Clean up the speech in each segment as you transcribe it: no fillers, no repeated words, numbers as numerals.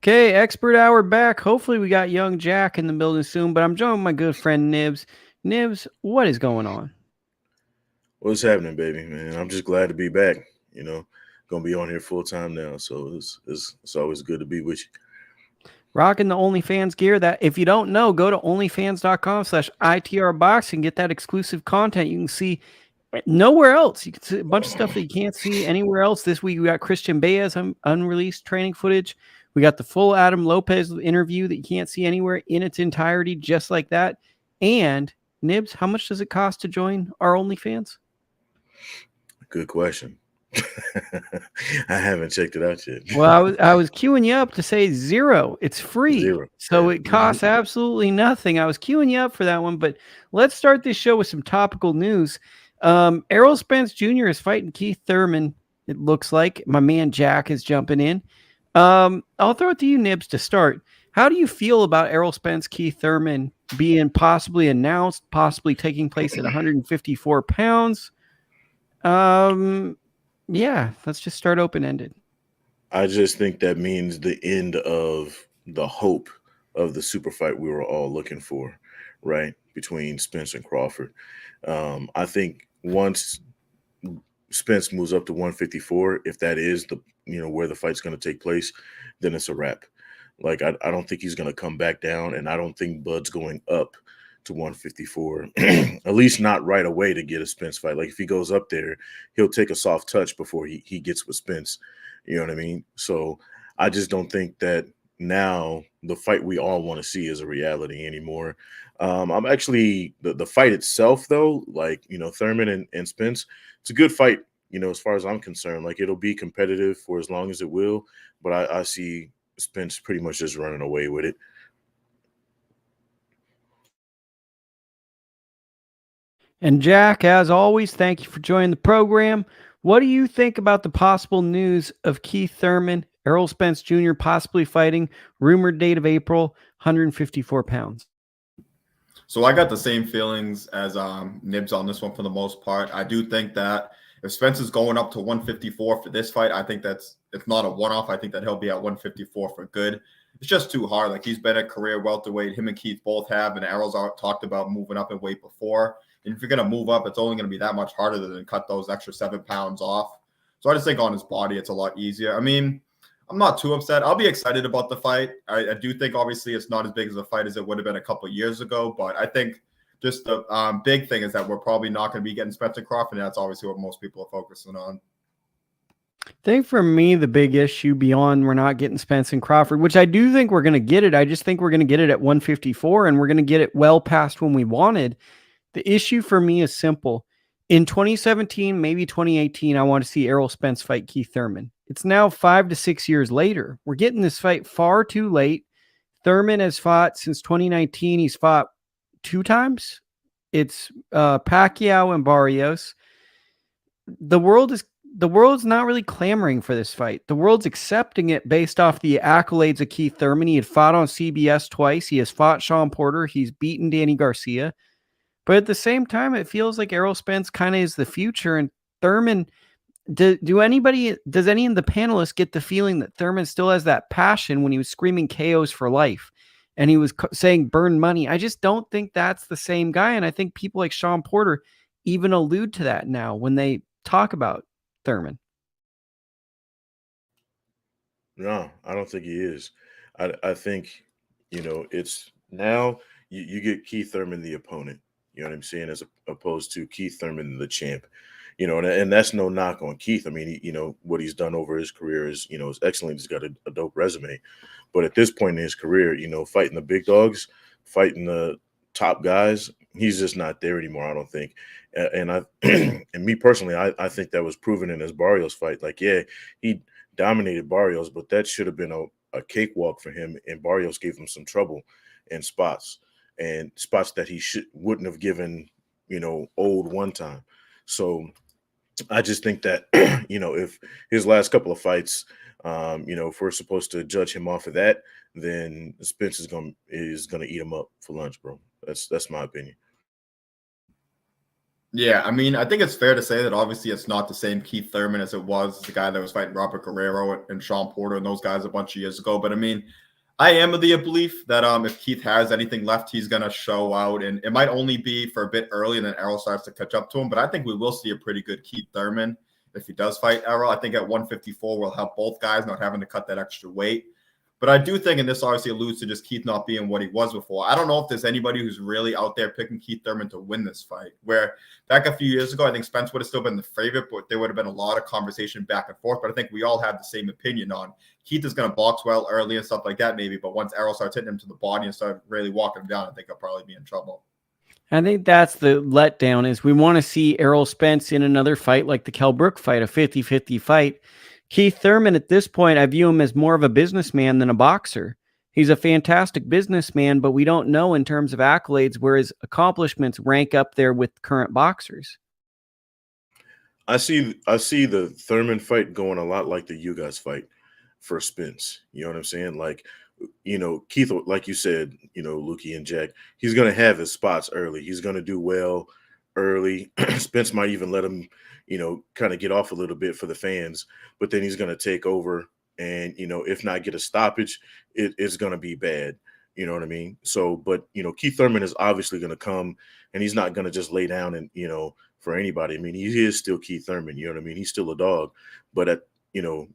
Okay, expert hour back. Hopefully, we got young Jack in the building soon, but I'm joined with my good friend Nibs. Nibs, what is going on? What's happening, baby? Man, I'm just glad to be back. You know, gonna be on here full time now, so it's always good to be with you. Rocking the OnlyFans gear. That if you don't know, go to onlyfans.com/itrbox and get that exclusive content you can see nowhere else. You can see a bunch of stuff that you can't see anywhere else. This week we got Christian Baez unreleased training footage. We got the full Adam Lopez interview that you can't see anywhere in its entirety, just like that. And Nibs, how much does it cost to join our OnlyFans? Good question. I haven't checked it out yet. Well, I was queuing you up to say zero. It's free. Zero. So Okay. it costs absolutely nothing. I was queuing you up for that one, but let's start this show with some topical news. Errol Spence Jr. is fighting Keith Thurman. It looks like my man Jack is jumping in. I'll throw it to you, Nibs, to start. How do you feel about Errol Spence, Keith Thurman being possibly announced, possibly taking place at 154 pounds? Um, yeah, let's just start open ended. I just think that means the end of the hope of the super fight we were all looking for, right? Between Spence and Crawford. I think once Spence moves up to 154, if that is the where the fight's going to take place, then it's a wrap. Like I don't think he's going to come back down, and I don't think Bud's going up to 154, at least not right away to get a Spence fight. Like if he goes up there, he'll take a soft touch before he gets with Spence. You know what I mean? So I just don't think that now the fight we all want to see is a reality anymore. I'm actually the fight itself though, like Thurman and Spence, it's a good fight. As far as I'm concerned, like it'll be competitive for as long as it will, but I see Spence pretty much just running away with it. And Jack, as always, thank you for joining the program. What do you think about the possible news of Keith Thurman, Errol Spence Jr. possibly fighting, rumored date of April, 154 pounds? So I got the same feelings as Nibs on this one for the most part. I do think that if Spence is going up to 154 for this fight, I think that's it's not a one-off. I think that he'll be at 154 for good. It's just too hard. Like he's been a career welterweight. Him and Keith both have, and Errol's talked about moving up in weight before. And if you're gonna move up, it's only gonna be that much harder than cut those extra 7 pounds off. So I just think on his body, it's a lot easier. I mean, I'm not too upset. I'll be excited about the fight. I do think obviously it's not as big as a fight as it would have been a couple of years ago, but I think just the big thing is that we're probably not going to be getting Spencer Crawford, and that's obviously what most people are focusing on. I think for me, the big issue beyond we're not getting Spence and Crawford, which I do think we're going to get it. I just think we're going to get it at 154 and we're going to get it well past when we wanted. The issue for me is simple. In 2017, maybe 2018, I want to see Errol Spence fight Keith Thurman. It's now 5 to 6 years later. We're getting this fight far too late. Thurman has fought since 2019. He's fought 2 times. It's Pacquiao and Barrios. The world's not really clamoring for this fight. The world's accepting it based off the accolades of Keith Thurman. He had fought on CBS twice. He has fought Sean Porter. He's beaten Danny Garcia. But at the same time, it feels like Errol Spence kind of is the future. And Thurman, does any of the panelists get the feeling that Thurman still has that passion when he was screaming KOs for life and he was saying burn money? I just don't think that's the same guy. And I think people like Sean Porter even allude to that now when they talk about Thurman. No, I don't think he is. I think, it's now you get Keith Thurman the opponent. You know what I'm saying? As opposed to Keith Thurman the champ. And that's no knock on Keith. I mean, what he's done over his career is excellent. He's got a dope resume. But at this point in his career, fighting the big dogs, fighting the top guys, he's just not there anymore, I don't think. And I and me personally, I think that was proven in his Barrios fight. Like, yeah, he dominated Barrios, but that should have been a cakewalk for him. And Barrios gave him some trouble in spots that he wouldn't have given, old one time. So I just think that, if his last couple of fights, if we're supposed to judge him off of that, then Spence is gonna eat him up for lunch, bro. That's my opinion. Yeah, I mean, I think it's fair to say that obviously it's not the same Keith Thurman as it was the guy that was fighting Robert Guerrero and Sean Porter and those guys a bunch of years ago. But I mean, I am of the belief that if Keith has anything left, he's gonna show out, and it might only be for a bit early, and then Errol starts to catch up to him. But I think we will see a pretty good Keith Thurman if he does fight Errol. I think at 154 will help both guys not having to cut that extra weight. But I do think, and this obviously alludes to just Keith not being what he was before. I don't know if there's anybody who's really out there picking Keith Thurman to win this fight. Where back a few years ago, I think Spence would have still been the favorite, but there would have been a lot of conversation back and forth. But I think we all have the same opinion on Keith is going to box well early and stuff like that, maybe. But once Errol starts hitting him to the body and start really walking him down, I think he'll probably be in trouble. I think that's the letdown is we want to see Errol Spence in another fight like the Kell Brook fight, a 50-50 fight. Keith Thurman, at this point, I view him as more of a businessman than a boxer. He's a fantastic businessman, but we don't know in terms of accolades where his accomplishments rank up there with current boxers. I see the Thurman fight going a lot like the Ugas fight for Spence. You know what I'm saying? Like, Keith, like you said, Lukey and Jack, he's going to have his spots early. He's going to do well early. Spence might even let him, kind of get off a little bit for the fans, but then he's going to take over and, if not get a stoppage, it's going to be bad. You know what I mean? So, but, Keith Thurman is obviously going to come and he's not going to just lay down and, for anybody. I mean, he is still Keith Thurman, you know what I mean? He's still a dog, but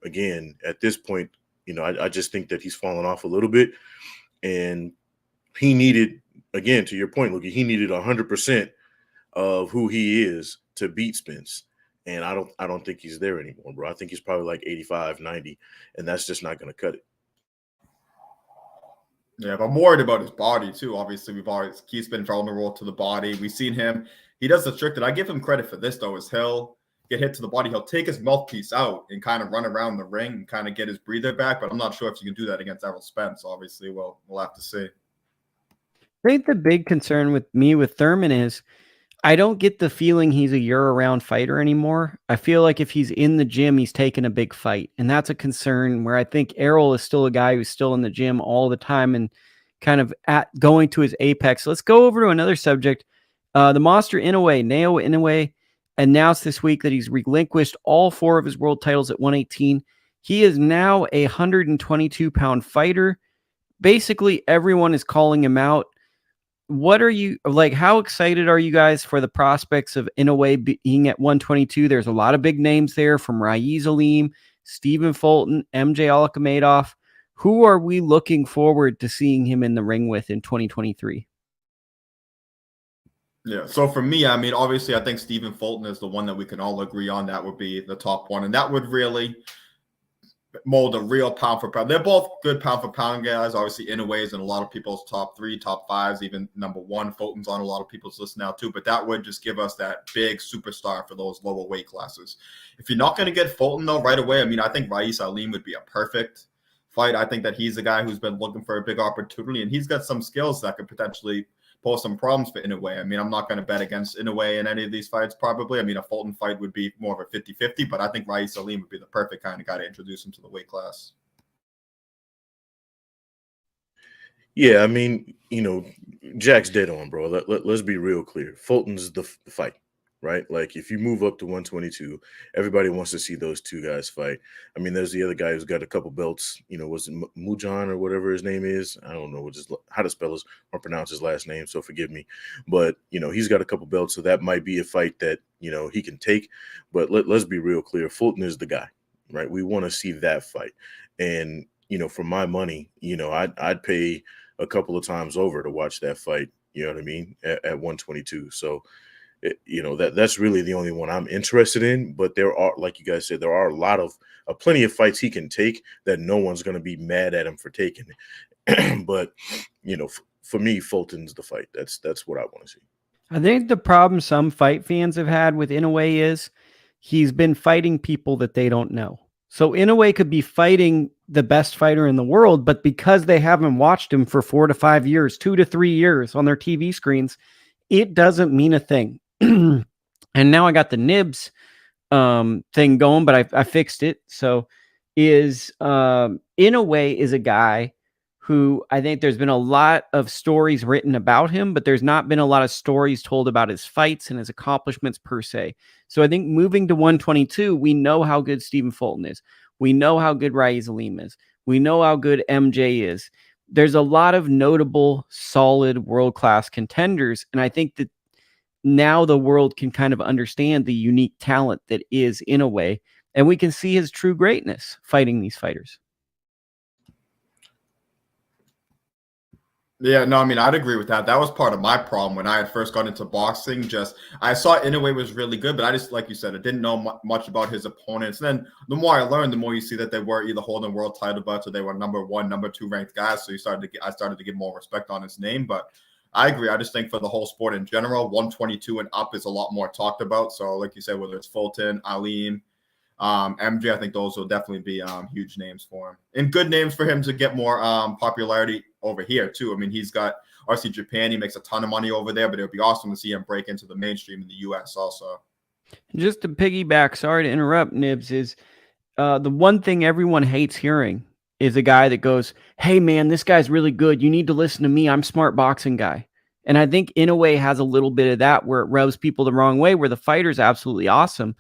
again, at this point, I just think that he's fallen off a little bit, and he needed, again, to your point, Luke, he needed 100% of who he is to beat Spence. And I don't think he's there anymore, bro. I think he's probably like 85, 90, and that's just not going to cut it. Yeah, but I'm worried about his body too. Obviously, Keith's been vulnerable to the body. We've seen him. He does the trick that I give him credit for this, though, is he'll get hit to the body. He'll take his mouthpiece out and kind of run around the ring and kind of get his breather back. But I'm not sure if you can do that against Errol Spence. Obviously, we'll have to see. I think the big concern with me with Thurman is I don't get the feeling he's a year-round fighter anymore. I feel like if he's in the gym, he's taking a big fight. And that's a concern where I think Errol is still a guy who's still in the gym all the time and kind of going to his apex. Let's go over to another subject. The monster Inoue, Naoya Inoue, announced this week that he's relinquished all 4 of his world titles at 118. He is now a 122-pound fighter. Basically, everyone is calling him out. What are you like? How excited are you guys for the prospects of Inoue being at 122? There's a lot of big names there from Raiz Aleem, Stephen Fulton, MJ Alkamadov. Who are we looking forward to seeing him in the ring with in 2023? Yeah, so for me, I mean, obviously, I think Stephen Fulton is the one that we can all agree on. That would be the top one, and that would really mold a real pound for pound. They're both good pound for pound guys. Obviously, Inoue is in a lot of people's top 3, top 5s, even number 1. Fulton's on a lot of people's list now too. But that would just give us that big superstar for those lower weight classes. If you're not going to get Fulton though right away, I mean, I think Raiz Aleem would be a perfect fight. I think that he's a guy who's been looking for a big opportunity, and he's got some skills that could potentially pose some problems for Inoue. I mean, I'm not going to bet against Inoue in any of these fights, probably. I mean, a Fulton fight would be more of a 50-50, but I think Raiz Aleem would be the perfect kind of guy to introduce him to the weight class. Yeah, I mean, Jack's dead on, bro. Let's be real clear. Fulton's the fight, right? Like, if you move up to 122, everybody wants to see those 2 guys fight. I mean, there's the other guy who's got a couple belts. Was it Mujan or whatever his name is? I don't know how to spell his or pronounce his last name, so forgive me. But, he's got a couple belts, so that might be a fight that, he can take. But let's be real clear. Fulton is the guy, right? We want to see that fight. And, for my money, I'd pay a couple of times over to watch that fight, you know what I mean, at 122. So, that's really the only one I'm interested in. But there are, like you guys said, there are plenty of fights he can take that no one's going to be mad at him for taking. But, for me, Fulton's the fight. That's what I want to see. I think the problem some fight fans have had with Inoue is he's been fighting people that they don't know. So Inoue could be fighting the best fighter in the world, but because they haven't watched him for 4 to 5 years, 2 to 3 years on their TV screens, it doesn't mean a thing. And now I got the nibs thing going, but I fixed it. So Inoue is a guy who I think there's been a lot of stories written about him, but there's not been a lot of stories told about his fights and his accomplishments per se. So I think moving to 122, we know how good Stephen Fulton is. We know how good Raiz Aleem is. We know how good MJ is. There's a lot of notable, solid, world-class contenders. And I think that now the world can kind of understand the unique talent that is Inoue, and we can see his true greatness fighting these fighters. Yeah, no, I mean, I'd agree with that. That was part of my problem when I had first got into boxing. Just I saw Inoue was really good, but I just, like you said, I didn't know much about his opponents. And then the more I learned, the more you see that they were either holding world title belts or they were number 1, number 2 ranked guys. So I started to get more respect on his name. But I agree. I just think for the whole sport in general, 122 and up is a lot more talked about. So, like you said, whether it's Fulton, Aleem, MJ, I think those will definitely be huge names for him and good names for him to get more popularity over here too. I mean, he's got obviously Japan. He makes a ton of money over there, but it would be awesome to see him break into the mainstream in the U.S. also. Just to piggyback, sorry to interrupt, Nibs, is the one thing everyone hates hearing is a guy that goes, "Hey man, this guy's really good. You need to listen to me. I'm smart boxing guy." And I think Inoue has a little bit of that where it rubs people the wrong way, where the fighter's absolutely awesome,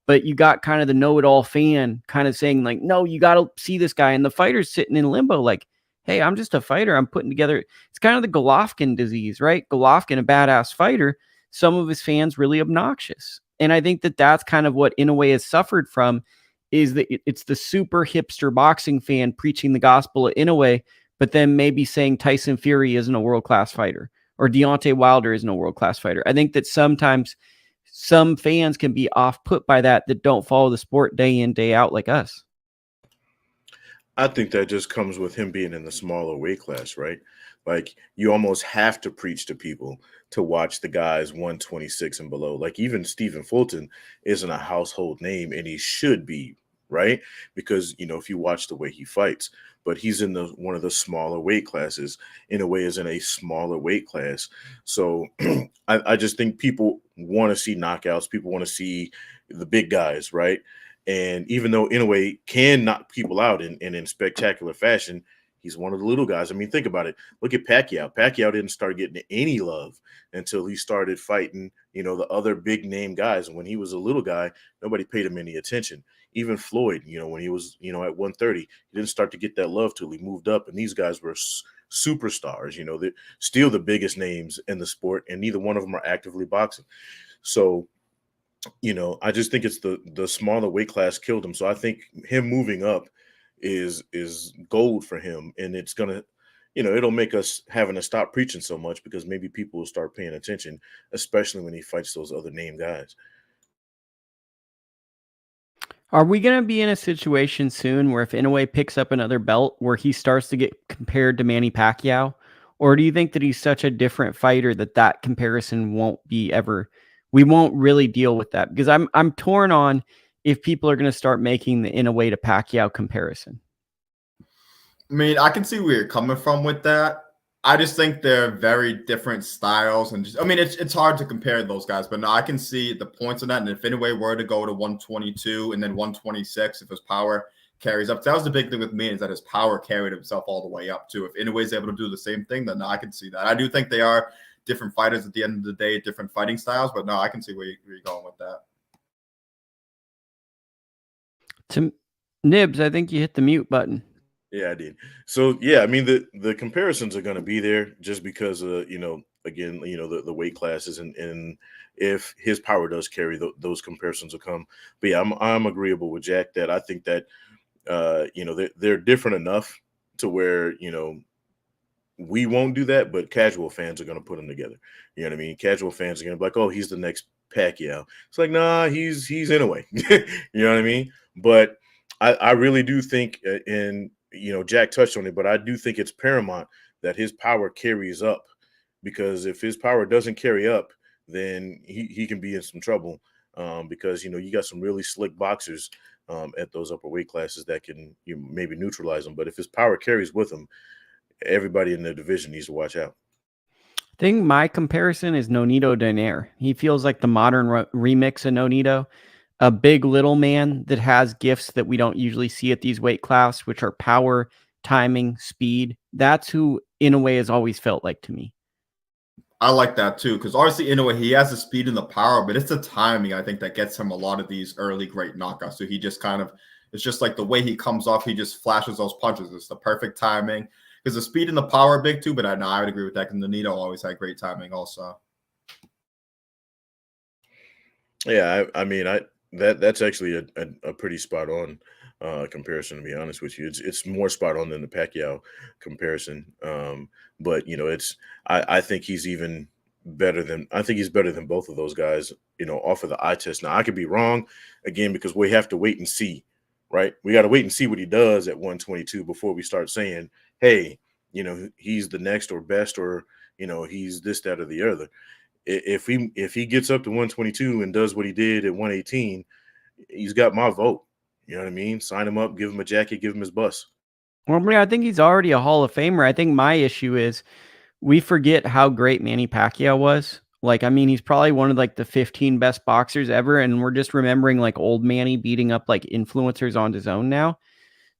but you got kind of the know-it-all fan kind of saying like, no, you got to see this guy. And the fighter's sitting in limbo like, hey, I'm just a fighter. I'm putting together. It's kind of the Golovkin disease, right? Golovkin, a badass fighter. Some of his fans really obnoxious. And I think that that's kind of what Inoue has suffered from, is that it's the super hipster boxing fan preaching the gospel of Inoue, but then maybe saying Tyson Fury isn't a world-class fighter or Deontay Wilder isn't a world-class fighter. I think that sometimes some fans can be off-put by that don't follow the sport day in, day out like us. I think that just comes with him being in the smaller weight class, right? Like you almost have to preach to people to watch the guys 126 and below. Like even Stephen Fulton isn't a household name, and he should be, right? Because, if you watch the way he fights, but he's in one of the smaller weight classes. Inoue is in a smaller weight class. So I just think people want to see knockouts. People want to see the big guys, right? And even though Inoue can knock people out in spectacular fashion, he's one of the little guys. I mean, think about it. Look at Pacquiao. Pacquiao didn't start getting any love until he started fighting, the other big name guys. And when he was a little guy, nobody paid him any attention. Even Floyd, when he was, at 130, he didn't start to get that love till he moved up. And these guys were superstars, they're still the biggest names in the sport, and neither one of them are actively boxing. So, I just think it's the smaller weight class killed him. So I think him moving up is gold for him, and it's gonna, it'll make us having to stop preaching so much, because maybe people will start paying attention, especially when he fights those other name guys. Are we going to be in a situation soon where if Inoue picks up another belt where he starts to get compared to Manny Pacquiao? Or do you think that he's such a different fighter that comparison won't be ever, we won't really deal with that? Because I'm torn on if people are going to start making the Inoue to Pacquiao comparison. I mean, I can see where you're coming from with that. I just think they're very different styles, and it's hard to compare those guys. But no, I can see the points in that. And if Inoue were to go to 122 and then 126, if his power carries up, that was the big thing with me, is that his power carried himself all the way up too. If Inoue is able to do the same thing, then no, I can see that. I do think they are different fighters at the end of the day, different fighting styles. But no, I can see where you're going with that. To Nibs, I think you hit the mute button. Yeah, I did. So yeah, I mean the comparisons are going to be there just because again, the weight classes, and if his power does carry, those comparisons will come. But yeah, I'm agreeable with Jack that I think that they're different enough to where we won't do that, but casual fans are going to put them together. You know what I mean? Casual fans are going to be like, oh, he's the next Pacquiao. It's like, nah, he's Inoue. You know what I mean? But I really do think, and Jack touched on it, but I do think it's paramount that his power carries up, because if his power doesn't carry up, then he can be in some trouble, because you got some really slick boxers at those upper weight classes that can maybe neutralize him. But if his power carries with him, everybody in the division needs to watch out. I think my comparison is Nonito Donaire. He feels like the modern remix of Nonito, a big little man that has gifts that we don't usually see at these weight class, which are power timing, speed. That's who Inoue has always felt like to me. I like that too, because obviously Inoue, he has the speed and the power, but it's the timing, I think, that gets him a lot of these early great knockouts. So he just kind of, it's just like the way he comes off, he just flashes those punches. It's the perfect timing. Because the speed and the power are big too, but I would agree with that, because Nonito always had great timing also. Yeah, I mean, that's actually a pretty spot on comparison, to be honest with you. It's more spot on than the Pacquiao comparison. But I think he's even better than both of those guys, off of the eye test. Now I could be wrong again, because we have to wait and see, right? We got to wait and see what he does at 122 before we start saying, hey, he's the next or best, or he's this, that, or the other. If he gets up to 122 and does what he did at 118, he's got my vote. You know what I mean? Sign him up, give him a jacket, give him his bus. Well, I mean, I think he's already a Hall of Famer. I think my issue is we forget how great Manny Pacquiao was. Like, I mean, he's probably one of like the 15 best boxers ever, and we're just remembering like old Manny beating up like influencers on DAZN now.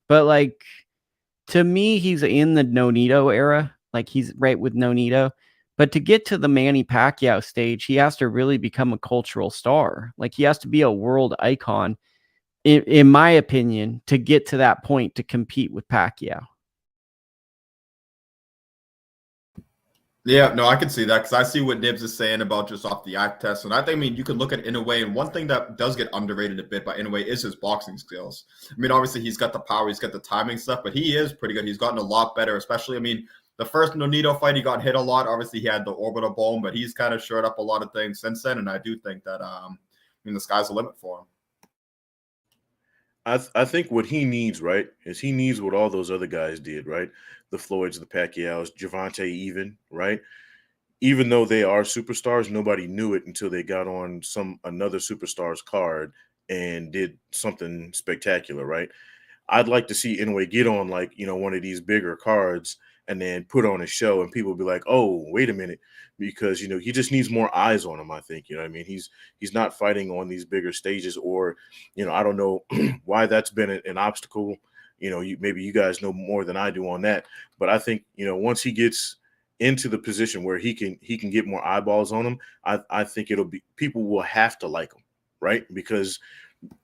But like, to me, he's in the Nonito era. Like, he's right with Nonito. But to get to the Manny Pacquiao stage, he has to really become a cultural star. Like, he has to be a world icon, in my opinion, to get to that point to compete with Pacquiao. Yeah, no, I can see that, because I see what Nibs is saying about just off the eye test. And I think, I mean, you can look at Inoue, and one thing that does get underrated a bit by Inoue is his boxing skills. I mean, obviously, he's got the power, he's got the timing stuff, but he is pretty good. He's gotten a lot better, especially, I mean, the first Nonito fight, he got hit a lot. Obviously, he had the orbital bone, but he's kind of shored up a lot of things since then. And I do think that, I mean, the sky's the limit for him. I think what he needs, right, is he needs what all those other guys did, right? The Floyds, the Pacquiaos, Gervonta even, right? Even though they are superstars, nobody knew it until they got on another superstar's card and did something spectacular, right? I'd like to see Inoue get on like, one of these bigger cards and then put on a show, and people be like, oh, wait a minute, because, he just needs more eyes on him, I think. I mean, he's not fighting on these bigger stages, or, I don't know why that's been an obstacle. Maybe you guys know more than I do on that, but I think, once he gets into the position where he can get more eyeballs on him, I think people will have to like him, right? Because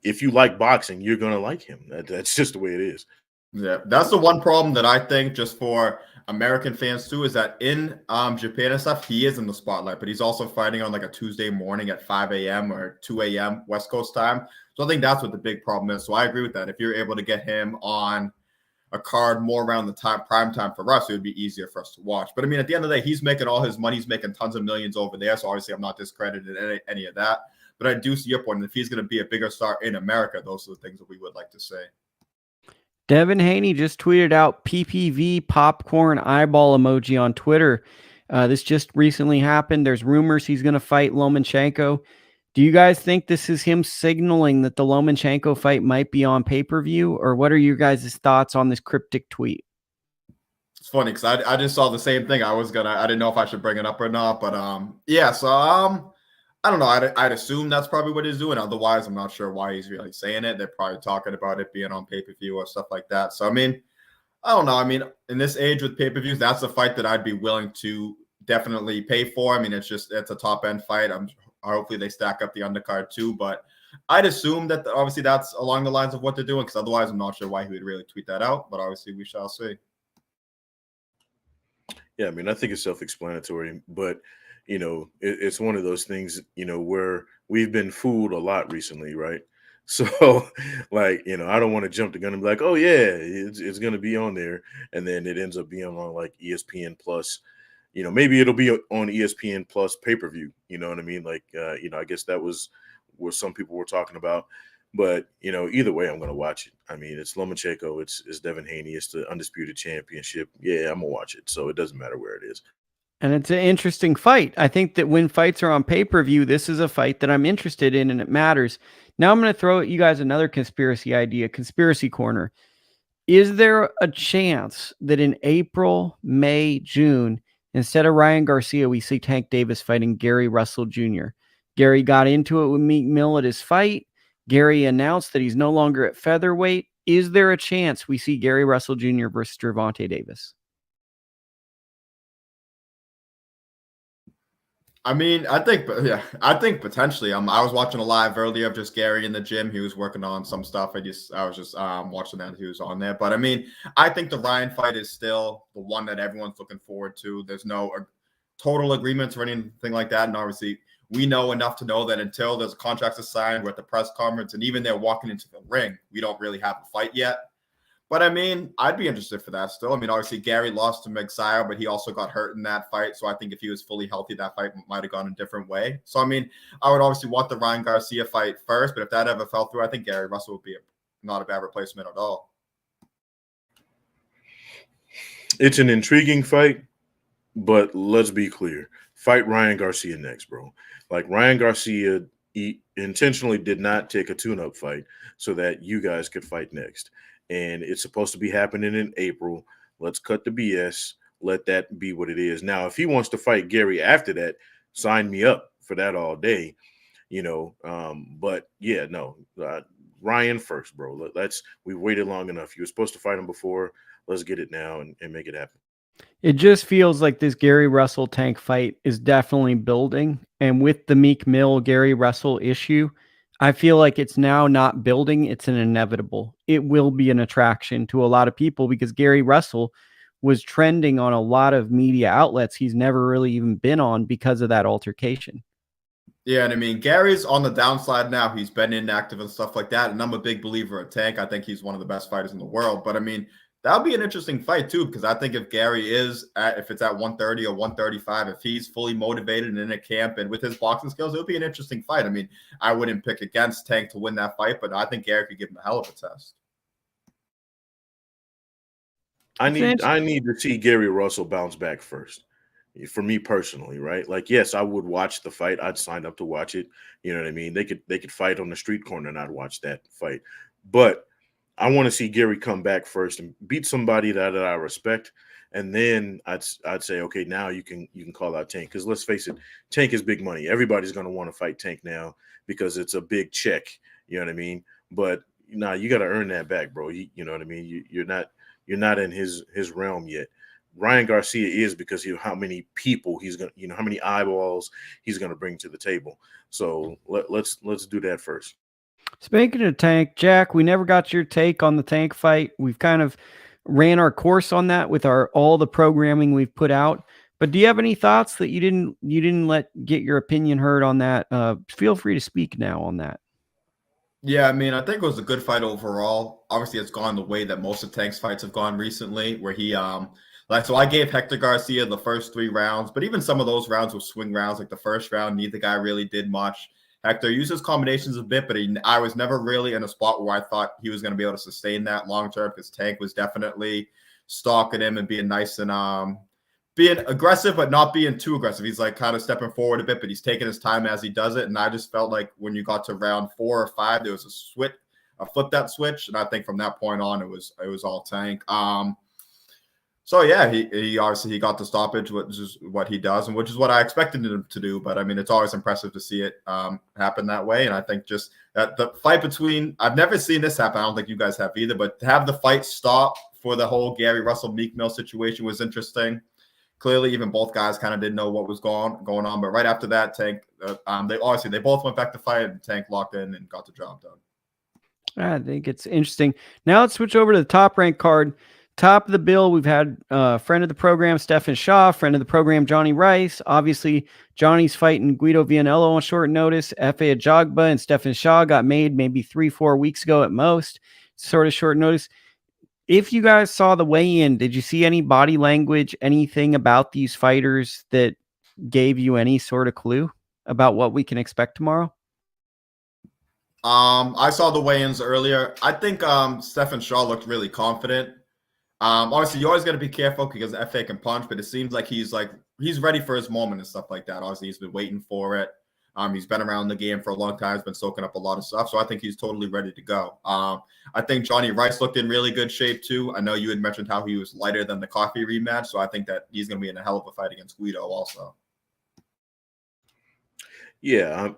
if you like boxing, you're going to like him. That's just the way it is. Yeah, that's the one problem that I think, just for American fans too, is that in Japan and stuff, he is in the spotlight, but he's also fighting on like a Tuesday morning at 5 a.m. or 2 a.m. West Coast time. So I think that's what the big problem is. So I agree with that. If you're able to get him on a card more around the prime time for us, it would be easier for us to watch. But I mean, at the end of the day, he's making all his money. He's making tons of millions over there. So obviously, I'm not discrediting any of that. But I do see your point. If he's going to be a bigger star in America, those are the things that we would like to say. Devin Haney just tweeted out PPV popcorn eyeball emoji on Twitter. This just recently happened. There's rumors he's going to fight Lomachenko. Do you guys think this is him signaling that the Lomachenko fight might be on pay-per-view, or what are your guys' thoughts on this cryptic tweet? It's funny because I just saw the same thing. I didn't know if I should bring it up or not, but yeah. So I don't know. I'd assume that's probably what he's doing. Otherwise, I'm not sure why he's really saying it. They're probably talking about it being on pay-per-view or stuff like that. So I mean, I don't know. I mean, in this age with pay-per-views, that's a fight that I'd be willing to definitely pay for. I mean, it's a top-end fight. Hopefully they stack up the undercard too, but I'd assume that obviously that's along the lines of what they're doing, because otherwise I'm not sure why he would really tweet that out, but obviously we shall see. Yeah, I mean, I think it's self-explanatory, but it's one of those things, where we've been fooled a lot recently, right? So like, I don't want to jump the gun and be like, oh yeah, it's going to be on there, and then it ends up being on like ESPN Plus. Maybe it'll be on ESPN Plus pay-per-view. You know what I mean? Like, I guess that was what some people were talking about. But, either way, I'm going to watch it. I mean, it's Lomachenko, it's Devin Haney, it's the undisputed championship. Yeah, I'm going to watch it. So it doesn't matter where it is. And it's an interesting fight. I think that when fights are on pay-per-view, this is a fight that I'm interested in, and it matters. Now I'm going to throw at you guys another conspiracy idea, conspiracy corner. Is there a chance that in April, May, June, instead of Ryan Garcia, we see Tank Davis fighting Gary Russell Jr.? Gary got into it with Meek Mill at his fight. Gary announced that he's no longer at featherweight. Is there a chance we see Gary Russell Jr. versus Gervonta Davis? I mean, I think potentially. I was watching a live earlier of just Gary in the gym. He was working on some stuff. I was just watching that he was on there. But I mean, I think the Ryan fight is still the one that everyone's looking forward to. There's no total agreements or anything like that. And obviously, we know enough to know that until there's a contract signed, we're at the press conference, and even they're walking into the ring, we don't really have a fight yet. But I mean, I'd be interested for that still. I mean, obviously Gary lost to Magsayo, but he also got hurt in that fight. So I think if he was fully healthy, that fight might have gone a different way. So I mean, I would obviously want the Ryan Garcia fight first, but if that ever fell through, I think Gary Russell would be not a bad replacement at all. It's an intriguing fight, but let's be clear. Fight Ryan Garcia next, bro. Like, Ryan Garcia, he intentionally did not take a tune-up fight so that you guys could fight next. And it's supposed to be happening in April. Let's cut the BS. Let that be what it is. Now, if he wants to fight Gary after that, sign me up for that all day, you know. But yeah, no, Ryan first, bro. We waited long enough. You were supposed to fight him before. Let's get it now and make it happen. It just feels like this Gary Russell Tank fight is definitely building. And with the Meek Mill Gary Russell issue, I feel like it's now not building. It's an inevitable. It will be an attraction to a lot of people because Gary Russell was trending on a lot of media outlets he's never really even been on because of that altercation. Yeah, and I mean, Gary's on the downside now. He's been inactive and stuff like that. And I'm a big believer in Tank. I think he's one of the best fighters in the world. But I mean, that'll be an interesting fight too, because I think if Gary if it's at 130 or 135, if he's fully motivated and in a camp and with his boxing skills, it'll be an interesting fight. I mean, I wouldn't pick against Tank to win that fight, but I think Gary could give him a hell of a test. I need to see Gary Russell bounce back first. For me personally, right? Like, yes, I would watch the fight. I'd sign up to watch it. You know what I mean? They could fight on the street corner and I'd watch that fight. But I want to see Gary come back first and beat somebody that I respect. And then I'd say, okay, now you can call out Tank. Because let's face it, Tank is big money. Everybody's going to want to fight Tank now because it's a big check. You know what I mean? But nah, you got to earn that back, bro. You know what I mean? You're not in his realm yet. Ryan Garcia is, because how many people he's going to, how many eyeballs he's going to bring to the table. So let's do that first. Speaking of Tank, Jack, we never got your take on the Tank fight. We've kind of ran our course on that with all the programming we've put out. But do you have any thoughts that you didn't let get your opinion heard on that? Feel free to speak now on that. Yeah, I mean, I think it was a good fight overall. Obviously, it's gone the way that most of Tank's fights have gone recently, where he so I gave Hector Garcia the first 3 rounds, but even some of those rounds were swing rounds. Like the first round, neither guy really did much. Hector uses combinations a bit, but I was never really in a spot where I thought he was going to be able to sustain that long term, because Tank was definitely stalking him and being nice and being aggressive, but not being too aggressive. He's like kind of stepping forward a bit, but he's taking his time as he does it. And I just felt like when you got to round 4 or 5, there was a flip that switch. And I think from that point on, it was all Tank. So yeah, he obviously got the stoppage, which is what he does, and which is what I expected him to do. But I mean, it's always impressive to see it happen that way. And I think just that the fight I've never seen this happen. I don't think you guys have either. But to have the fight stop for the whole Gary Russell Meek Mill situation was interesting. Clearly, even both guys kind of didn't know what was going on. But right after that, Tank, they both went back to fight, and Tank locked in and got the job done. I think it's interesting. Now let's switch over to the top rank card. Top of the bill, we've had friend of the program, Stephan Shaw, friend of the program, Johnny Rice. Obviously, Johnny's fighting Guido Vianello on short notice. Efe Ajagba and Stephan Shaw got made maybe 3-4 weeks ago at most. Sort of short notice. If you guys saw the weigh-in, did you see any body language, anything about these fighters that gave you any sort of clue about what we can expect tomorrow? I saw the weigh-ins earlier. I think Stephan Shaw looked really confident. Obviously, you always got to be careful because Efe can punch, but it seems like he's ready for his moment and stuff like that. Obviously, he's been waiting for it. He's been around the game for a long time. He's been soaking up a lot of stuff, so I think he's totally ready to go. I think Johnny Rice looked in really good shape too. I know you had mentioned how he was lighter than the Coffey rematch, so I think that he's going to be in a hell of a fight against Guido also. Yeah,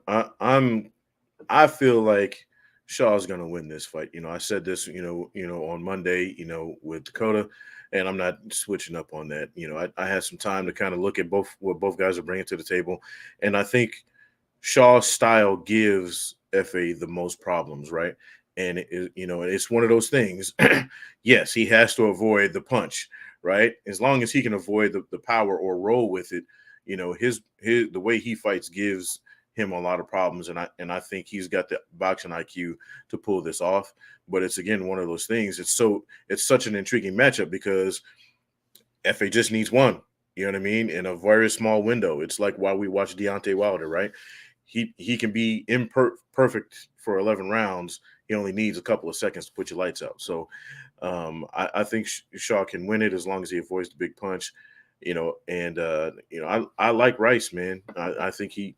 I feel like Shaw's going to win this fight. I said this, on Monday, with Dakota, and I'm not switching up on that. I had some time to kind of look at what both guys are bringing to the table, and I think Shaw's style gives Efe the most problems, right? And it's one of those things. Yes, he has to avoid the punch, right? As long as he can avoid the power or roll with it, his the way he fights gives him a lot of problems, and I think he's got the boxing IQ to pull this off. But it's again one of those things. It's such an intriguing matchup because Efe just needs one. You know what I mean? In a very small window. It's like why we watch Deontay Wilder, right? He can be perfect for 11 rounds. He only needs a couple of seconds to put your lights out. So I think Shaw can win it as long as he avoids the big punch. I like Rice, man. I think he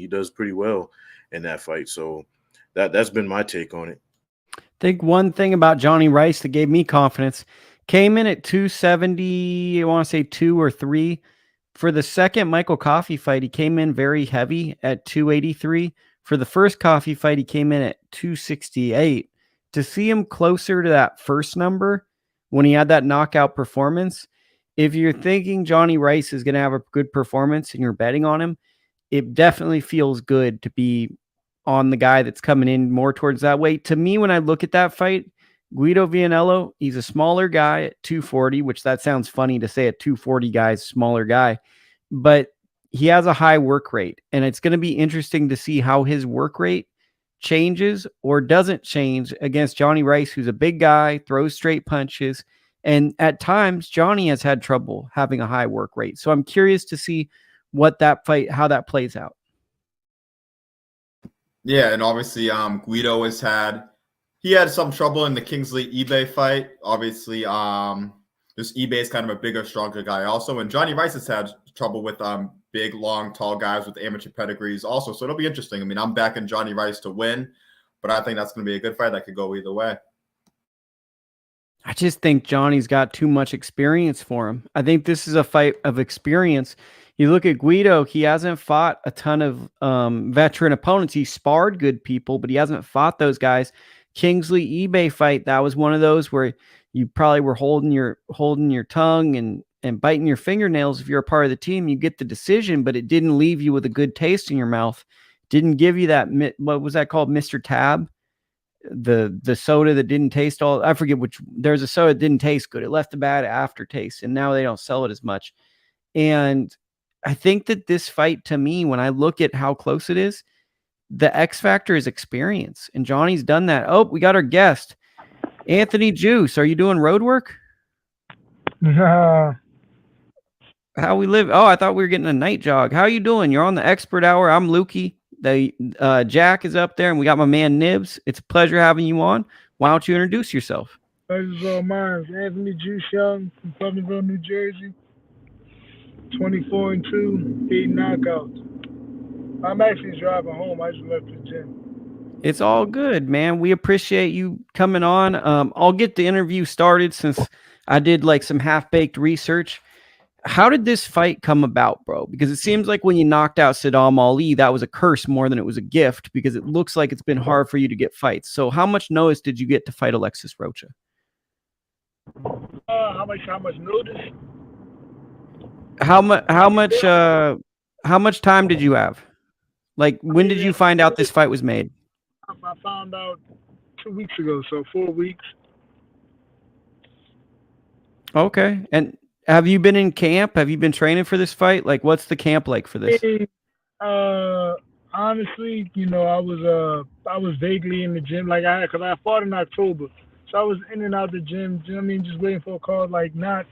does pretty well in that fight. So that's been my take on it. I think one thing about Johnny Rice that gave me confidence, came in at 270, I want to say 2 or 3. For the second Michael Coffey fight, he came in very heavy at 283. For the first Coffey fight, he came in at 268. To see him closer to that first number when he had that knockout performance, if you're thinking Johnny Rice is going to have a good performance and you're betting on him, it definitely feels good to be on the guy that's coming in more towards that weight. To me, when I look at that fight, Guido Vianello, he's a smaller guy at 240, which that sounds funny to say a 240 guy's smaller guy, but he has a high work rate. And it's going to be interesting to see how his work rate changes or doesn't change against Johnny Rice, who's a big guy, throws straight punches. And at times, Johnny has had trouble having a high work rate. So I'm curious to see how that plays out. Yeah, and obviously Guido he had some trouble in the Kingsley eBay fight. Obviously, this eBay is kind of a bigger, stronger guy also. And Johnny Rice has had trouble with big, long, tall guys with amateur pedigrees also. So it'll be interesting. I mean, I'm backing Johnny Rice to win, but I think that's going to be a good fight that could go either way. I just think Johnny's got too much experience for him. I think this is a fight of experience. You look at Guido, he hasn't fought a ton of veteran opponents. He sparred good people, but he hasn't fought those guys. Kingsley eBay fight, that was one of those where you probably were holding your tongue and biting your fingernails. If you're a part of the team, you get the decision, but it didn't leave you with a good taste in your mouth. Didn't give you that, what was that called, Mr. Tab? The soda that didn't taste I forget there's a soda that didn't taste good. It left a bad aftertaste, and now they don't sell it as much. And I think that this fight, to me, when I look at how close it is, the X factor is experience, and Johnny's done that. Oh, we got our guest, Anthony Juice. Are you doing road work? How we live? Oh, I thought we were getting a night jog. How you doing? You're on the Expert Hour. I'm Lukey. The Jack is up there, and we got my man Nibs. It's a pleasure having you on. Why don't you introduce yourself? Pleasure's all mine. Anthony Juice Young from Pleasantville, New Jersey. 24-2, 8 knockouts. I'm actually driving home. I just left the gym. It's all good, man. We appreciate you coming on. I'll get the interview started since I did like some half-baked research. How did this fight come about, bro? Because it seems like when you knocked out Sadam Ali, that was a curse more than it was a gift, because it looks like it's been hard for you to get fights. So how much notice did you get to fight Alexis Rocha? How much notice? How much time did you have? Like, when did you find out this fight was made? I found out 2 weeks ago, so 4 weeks. Okay. And have you been in camp? Have you been training for this fight? Like, what's the camp like for this? Honestly, I was vaguely in the gym, because I fought in October, so I was in and out the gym. You know what I mean, just waiting for a call, like not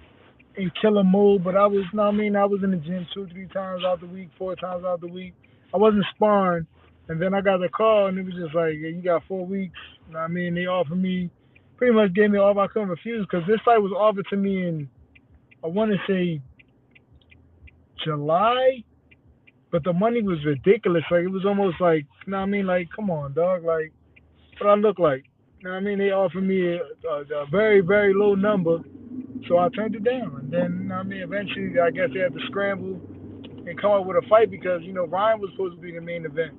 in killer mode, but I was in the gym 2-3 times out the week, 4 times out the week. I wasn't sparring, and then I got the call, and it was just like, yeah, you got 4 weeks. You know what I mean, they offered me, pretty much gave me all I couldn't refuse, because this fight was offered to me in, I want to say, July, but the money was ridiculous. Like, it was almost like, you know what I mean? Like, come on, dog. Like, what I look like? You know what I mean? They offered me a very, very low number, so I turned it down. And then, you know what I mean? Eventually, I guess they had to scramble and come up with a fight because, Ryan was supposed to be the main event.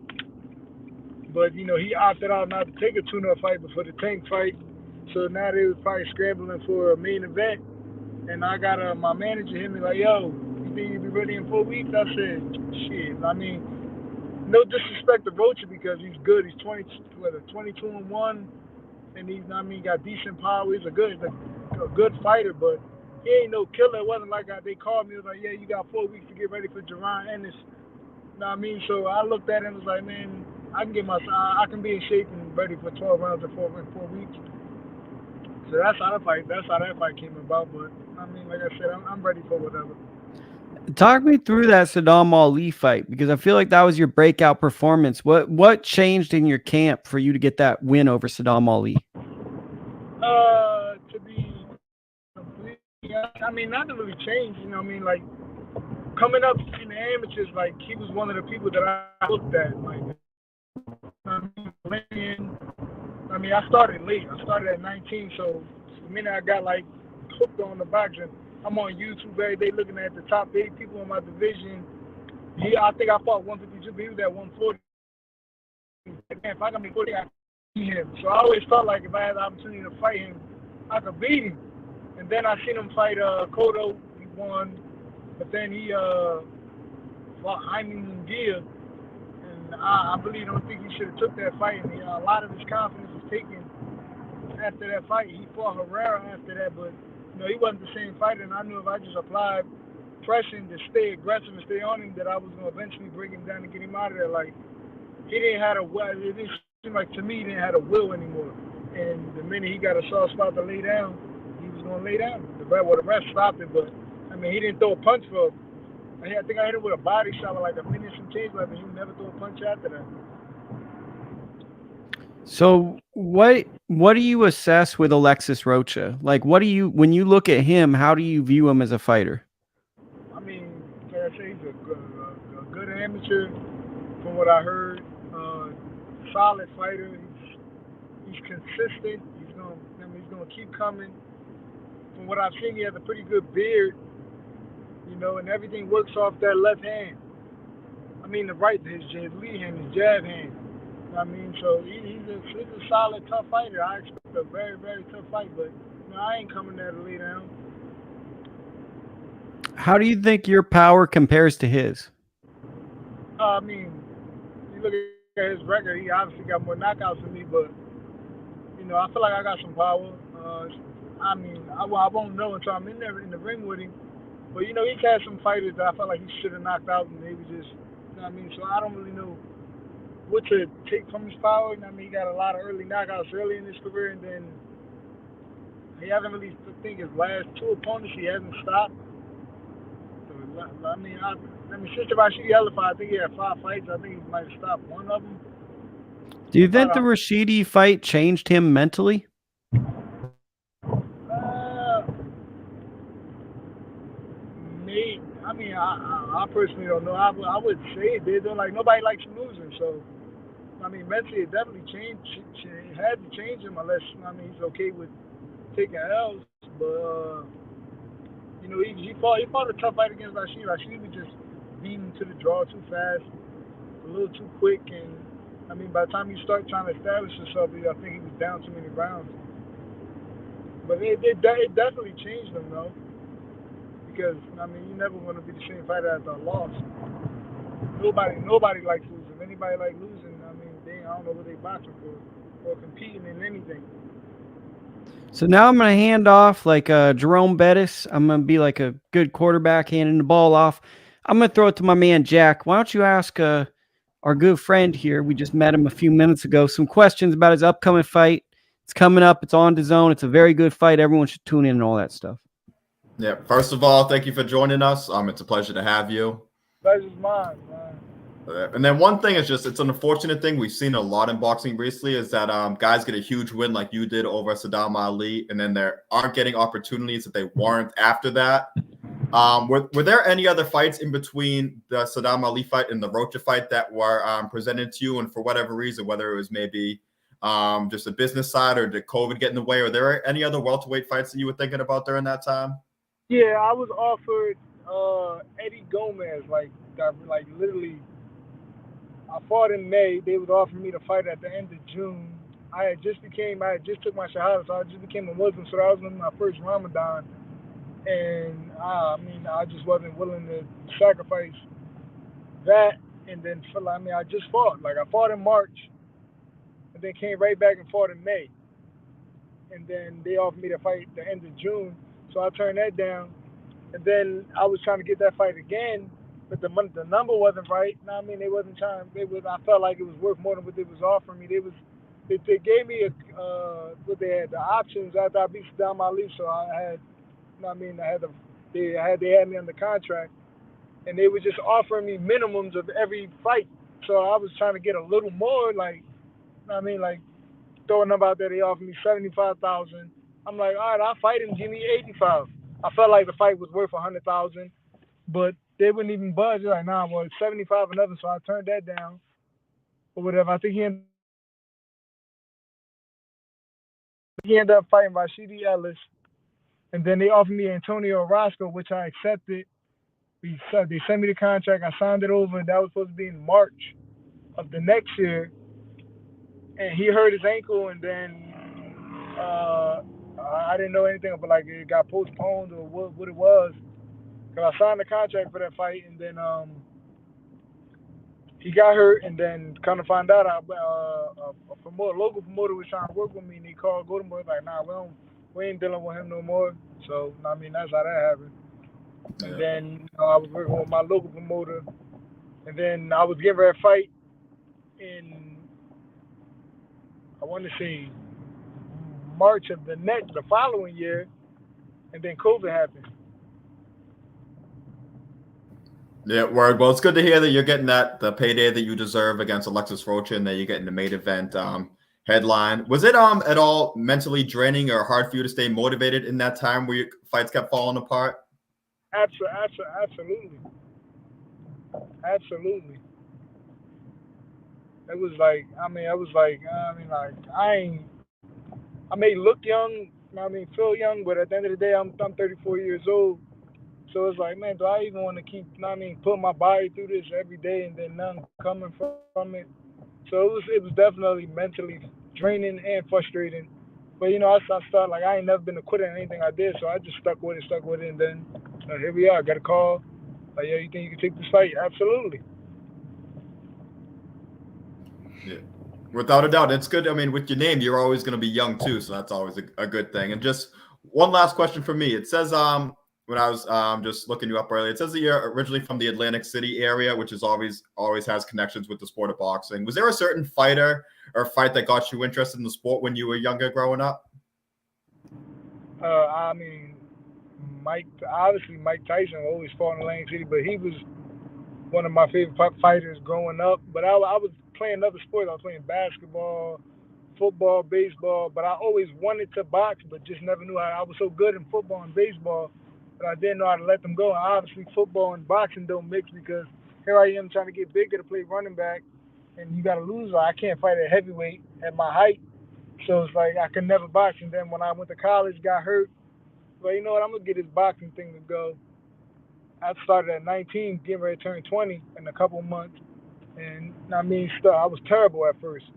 But he opted out not to take a tune-up fight before the Tank fight. So now they was probably scrambling for a main event. And I got my manager hit me like, yo, you think you'll be ready in 4 weeks? I said, shit. I mean, no disrespect to Rocha because he's good. He's 22-1, and got decent power. He's a good fighter, but he ain't no killer. It wasn't like they called me. It was like, yeah, you got 4 weeks to get ready for Gervonta Ennis. So I looked at it and was like, man, I can be in shape and ready for 12 rounds in 4 weeks. So that's how that fight came about. But like I said, I'm ready for whatever. Talk me through that Sadam Ali fight, because I feel like that was your breakout performance. What changed in your camp for you to get that win over Sadam Ali? To be complete, nothing really changed. Like coming up in the amateurs, like he was one of the people that I looked at. Like, I started late. I started at 19, so the minute I got like hooked on the boxing, I'm on YouTube every day looking at the top 8 people in my division. I think I fought 152, but he was at 140. If I can be 40, I can beat him. So I always felt like if I had the opportunity to fight him, I could beat him. And then I seen him fight Cotto. He won, but then he fought Jaime Munguia. And I really don't think he should have took that fight. And a lot of his confidence was taken after that fight. He fought Herrera after that, but he wasn't the same fighter. And I knew if I just applied pressure to stay aggressive and stay on him, that I was going to eventually bring him down and get him out of there. Like, he didn't have a will. It didn't seem like to me he didn't have a will anymore. And the minute he got a soft spot to lay down, he was going to lay down. The ref stopped it, but he didn't throw a punch for. I think I hit him with a body shot with like a minute some change left, and he never threw a punch after that. So what do you assess with Alexis Rocha? Like, when you look at him, how do you view him as a fighter? Like I say, he's a good amateur, from what I heard. Solid fighter. He's consistent. He's gonna keep coming. From what I've seen, he has a pretty good beard, and everything works off that left hand. The right, his lead hand, his jab hand. So he's a solid, tough fighter. I expect a very, very tough fight, but I ain't coming there to lay down. How do you think your power compares to his? You look at his record, he obviously got more knockouts than me, but I feel like I got some power. I won't know until I'm in there in the ring with him. But he's had some fighters that I felt like he should have knocked out, and they was just, So I don't really know what to take from his power. He got a lot of early knockouts early in his career, and then he hasn't really. I think his last 2 opponents he hasn't stopped. So since the Rashidi Ella fight, I think he had 5 fights. I think he might have stopped one of them. Do you think the Rashidi fight changed him mentally? Maybe. I personally don't know. I would say it did. Like, nobody likes losing, so mentally it definitely changed. It had to change him unless he's okay with taking L's. But he fought a tough fight against Rashidi. Rashidi was just beating him to the draw too fast, a little too quick, and by the time you start trying to establish yourself, I think he was down too many rounds. But it definitely changed him, though. Because, you never want to be the same fighter after a loss. Nobody likes losing. If anybody likes losing, I don't know what they boxing for, or competing in anything. So now I'm going to hand off like Jerome Bettis. I'm going to be like a good quarterback handing the ball off. I'm going to throw it to my man, Jack. Why don't you ask our good friend here, we just met him a few minutes ago, some questions about his upcoming fight. It's coming up. It's on DAZN. It's a very good fight. Everyone should tune in and all that stuff. Yeah. First of all, thank you for joining us. It's a pleasure to have you. Pleasure's mine, man. And then one thing is just, it's an unfortunate thing we've seen a lot in boxing recently is that guys get a huge win like you did over Sadam Ali, and then they aren't getting opportunities that they warrant after that. Were there any other fights in between the Sadam Ali fight and the Rocha fight that were presented to you, and for whatever reason, whether it was maybe just a business side or did COVID get in the way, or there any other welterweight fights that you were thinking about during that time? Yeah, I was offered Eddie Gomez, like literally I fought in May. They was offering me to fight at the end of June. I had just took my shahada, so I just became a Muslim. So that was my first Ramadan, and I just wasn't willing to sacrifice that. And then I just fought. Like I fought in March, and then came right back and fought in May. And then they offered me to fight the end of June, so I turned that down. And then I was trying to get that fight again, but the number wasn't right. They wasn't trying. I felt like it was worth more than what they was offering me. They gave me what they had the options after I beat Sadam Ali, so I had. They had me under contract, and they were just offering me minimums of every fight. So I was trying to get a little more, like throw a number out there. They offered me 75,000. I'm like, all right, I'll fight him. Give me 85. I felt like the fight was worth 100,000, but they wouldn't even budge. They're like, nah, well, it's 75 and nothing. So I turned that down or whatever. I think he ended up fighting Rashidi Ellis, and then they offered me Antonio Roscoe, which I accepted. They sent me the contract. I signed it over, and that was supposed to be in March of the next year. And he hurt his ankle, and then I didn't know anything about like it got postponed or what it was. Cause I signed the contract for that fight, and then he got hurt, and then kind of find out a local promoter was trying to work with me, and he called Golden Boy like, nah, we ain't dealing with him no more. So that's how that happened. Yeah. And then I was working with my local promoter, and then I was getting ready to fight in, I want to say, March of the following year, and then COVID happened. Yeah, word. Well, it's good to hear that you're getting the payday that you deserve against Alexis Rocha, and that you're getting the main event headline. Was it at all mentally draining or hard for you to stay motivated in that time where your fights kept falling apart? Absolutely. It was like, I may look young, feel young, but at the end of the day, I'm 34 years old. So it's like, man, do I even want to keep, putting my body through this every day and then nothing coming from it? So it was definitely mentally draining and frustrating. But, I started, like, I ain't never been a quitter in anything I did, so I just stuck with it, and then here we are. Got a call. Like, yeah, you think you can take this fight? Absolutely. Yeah. Without a doubt. It's good. With your name, you're always going to be young, too, so that's always a good thing. And just one last question for me. It says, when I was just looking you up earlier, it says that you're originally from the Atlantic City area, which is always has connections with the sport of boxing. Was there a certain fighter or fight that got you interested in the sport when you were younger growing up? Mike Tyson always fought in Atlantic City, but he was one of my favorite fighters growing up. But I was playing other sports. I was playing basketball, football, baseball, but I always wanted to box, but just never knew how. I was so good in football and baseball, but I didn't know how to let them go. And obviously, football and boxing don't mix, because here I am trying to get bigger to play running back, and you got to lose. I can't fight at heavyweight at my height, so it's like I could never box. And then when I went to college, got hurt. But you know what? I'm gonna get this boxing thing to go. I started at 19, getting ready to turn 20 in a couple months, and I was terrible at first.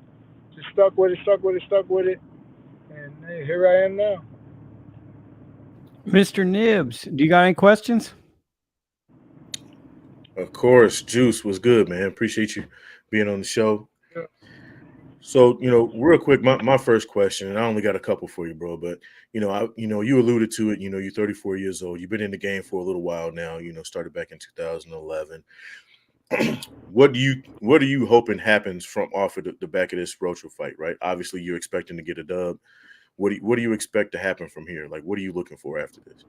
Just stuck with it, and hey, here I am now. Mr. Nibs, do you got any questions? Of course. Juice was good, man. Appreciate you being on the show. Yeah. So, real quick, my first question, and I only got a couple for you, bro, but, you alluded to it, you're 34 years old. You've been in the game for a little while now, started back in 2011. What are you hoping happens off of the back of this Rocha fight, right? Obviously, you're expecting to get a dub. What do you expect to happen from here? Like, what are you looking for after this?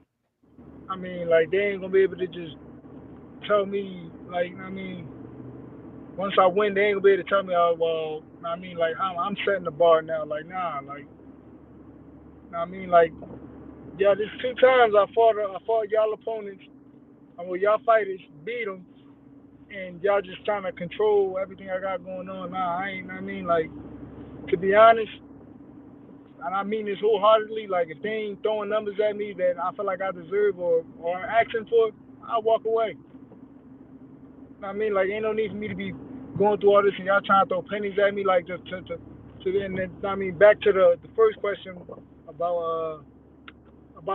They ain't gonna be able to just tell me, once I win, they ain't gonna be able to tell me, oh, well, I'm setting the bar now. Like, nah, yeah, there's 2 times I fought y'all opponents, y'all fighters, beat them, and y'all just trying to control everything I got going on. Nah, I ain't, to be honest, and I mean this wholeheartedly, like, if they ain't throwing numbers at me that I feel like I deserve or asking for, I'll walk away. Ain't no need for me to be going through all this and y'all trying to throw pennies at me, like just and then I mean back to the first question about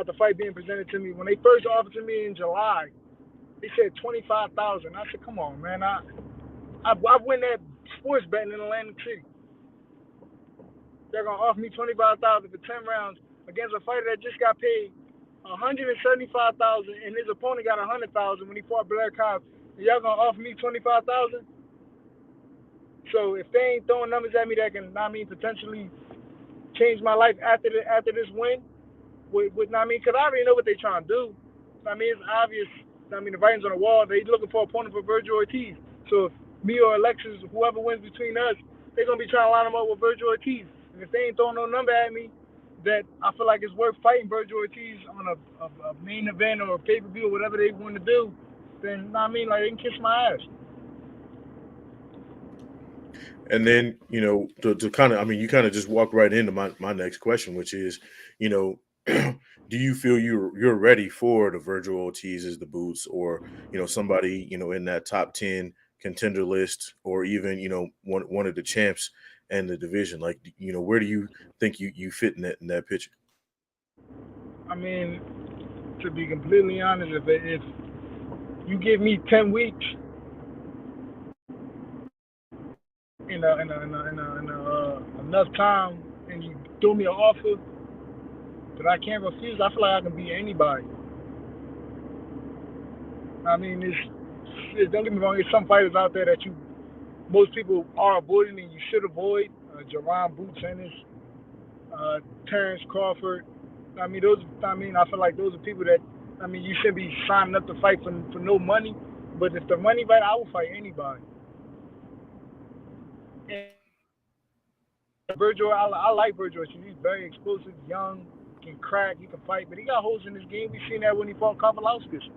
the fight being presented to me. When they first offered to me in July, they said 25,000. I said, come on, man, I win that sports betting in Atlantic City. They're gonna offer me 25,000 for 10 rounds against a fighter that just got paid 175,000 and his opponent got 100,000 when he fought Blair Cobb. Y'all gonna offer me 25,000? So if they ain't throwing numbers at me that can, I mean, potentially change my life after this win, I mean, because I already know what they're trying to do. I mean, it's obvious. I mean, the writing's on the wall. They looking for an opponent for Virgil Ortiz. So if me or Alexis, whoever wins between us, they're gonna be trying to line them up with Virgil Ortiz. And if they ain't throwing no number at me, that I feel like it's worth fighting Virgil Ortiz on a main event or a pay-per-view or whatever they want to do, then I mean, like, they can kiss my ass. And then, you know, to kind of, I mean, you kind of just walked right into my next question, which is, you know, do you feel you're ready for the Virgil Ortiz's, the Boots, or, you know, somebody, you know, in that top 10 contender list, or even, you know, one of the champs and the division? Like, you know, where do you think you fit in that picture? I mean, to be completely honest, if you give me 10 weeks in enough time and you throw me an offer that I can't refuse, I feel like I can beat anybody. I mean, don't get me wrong, there's some fighters out there that most people are avoiding and you should avoid. Jerron Boots Ennis, Terrence Crawford. I feel like those are people that, I mean, you shouldn't be signing up to fight for no money. But if the money right, I will fight anybody. And Virgil, I like Virgil. He's very explosive, young, can crack, he can fight, but he got holes in his game. We seen that when he fought Kavalauskas.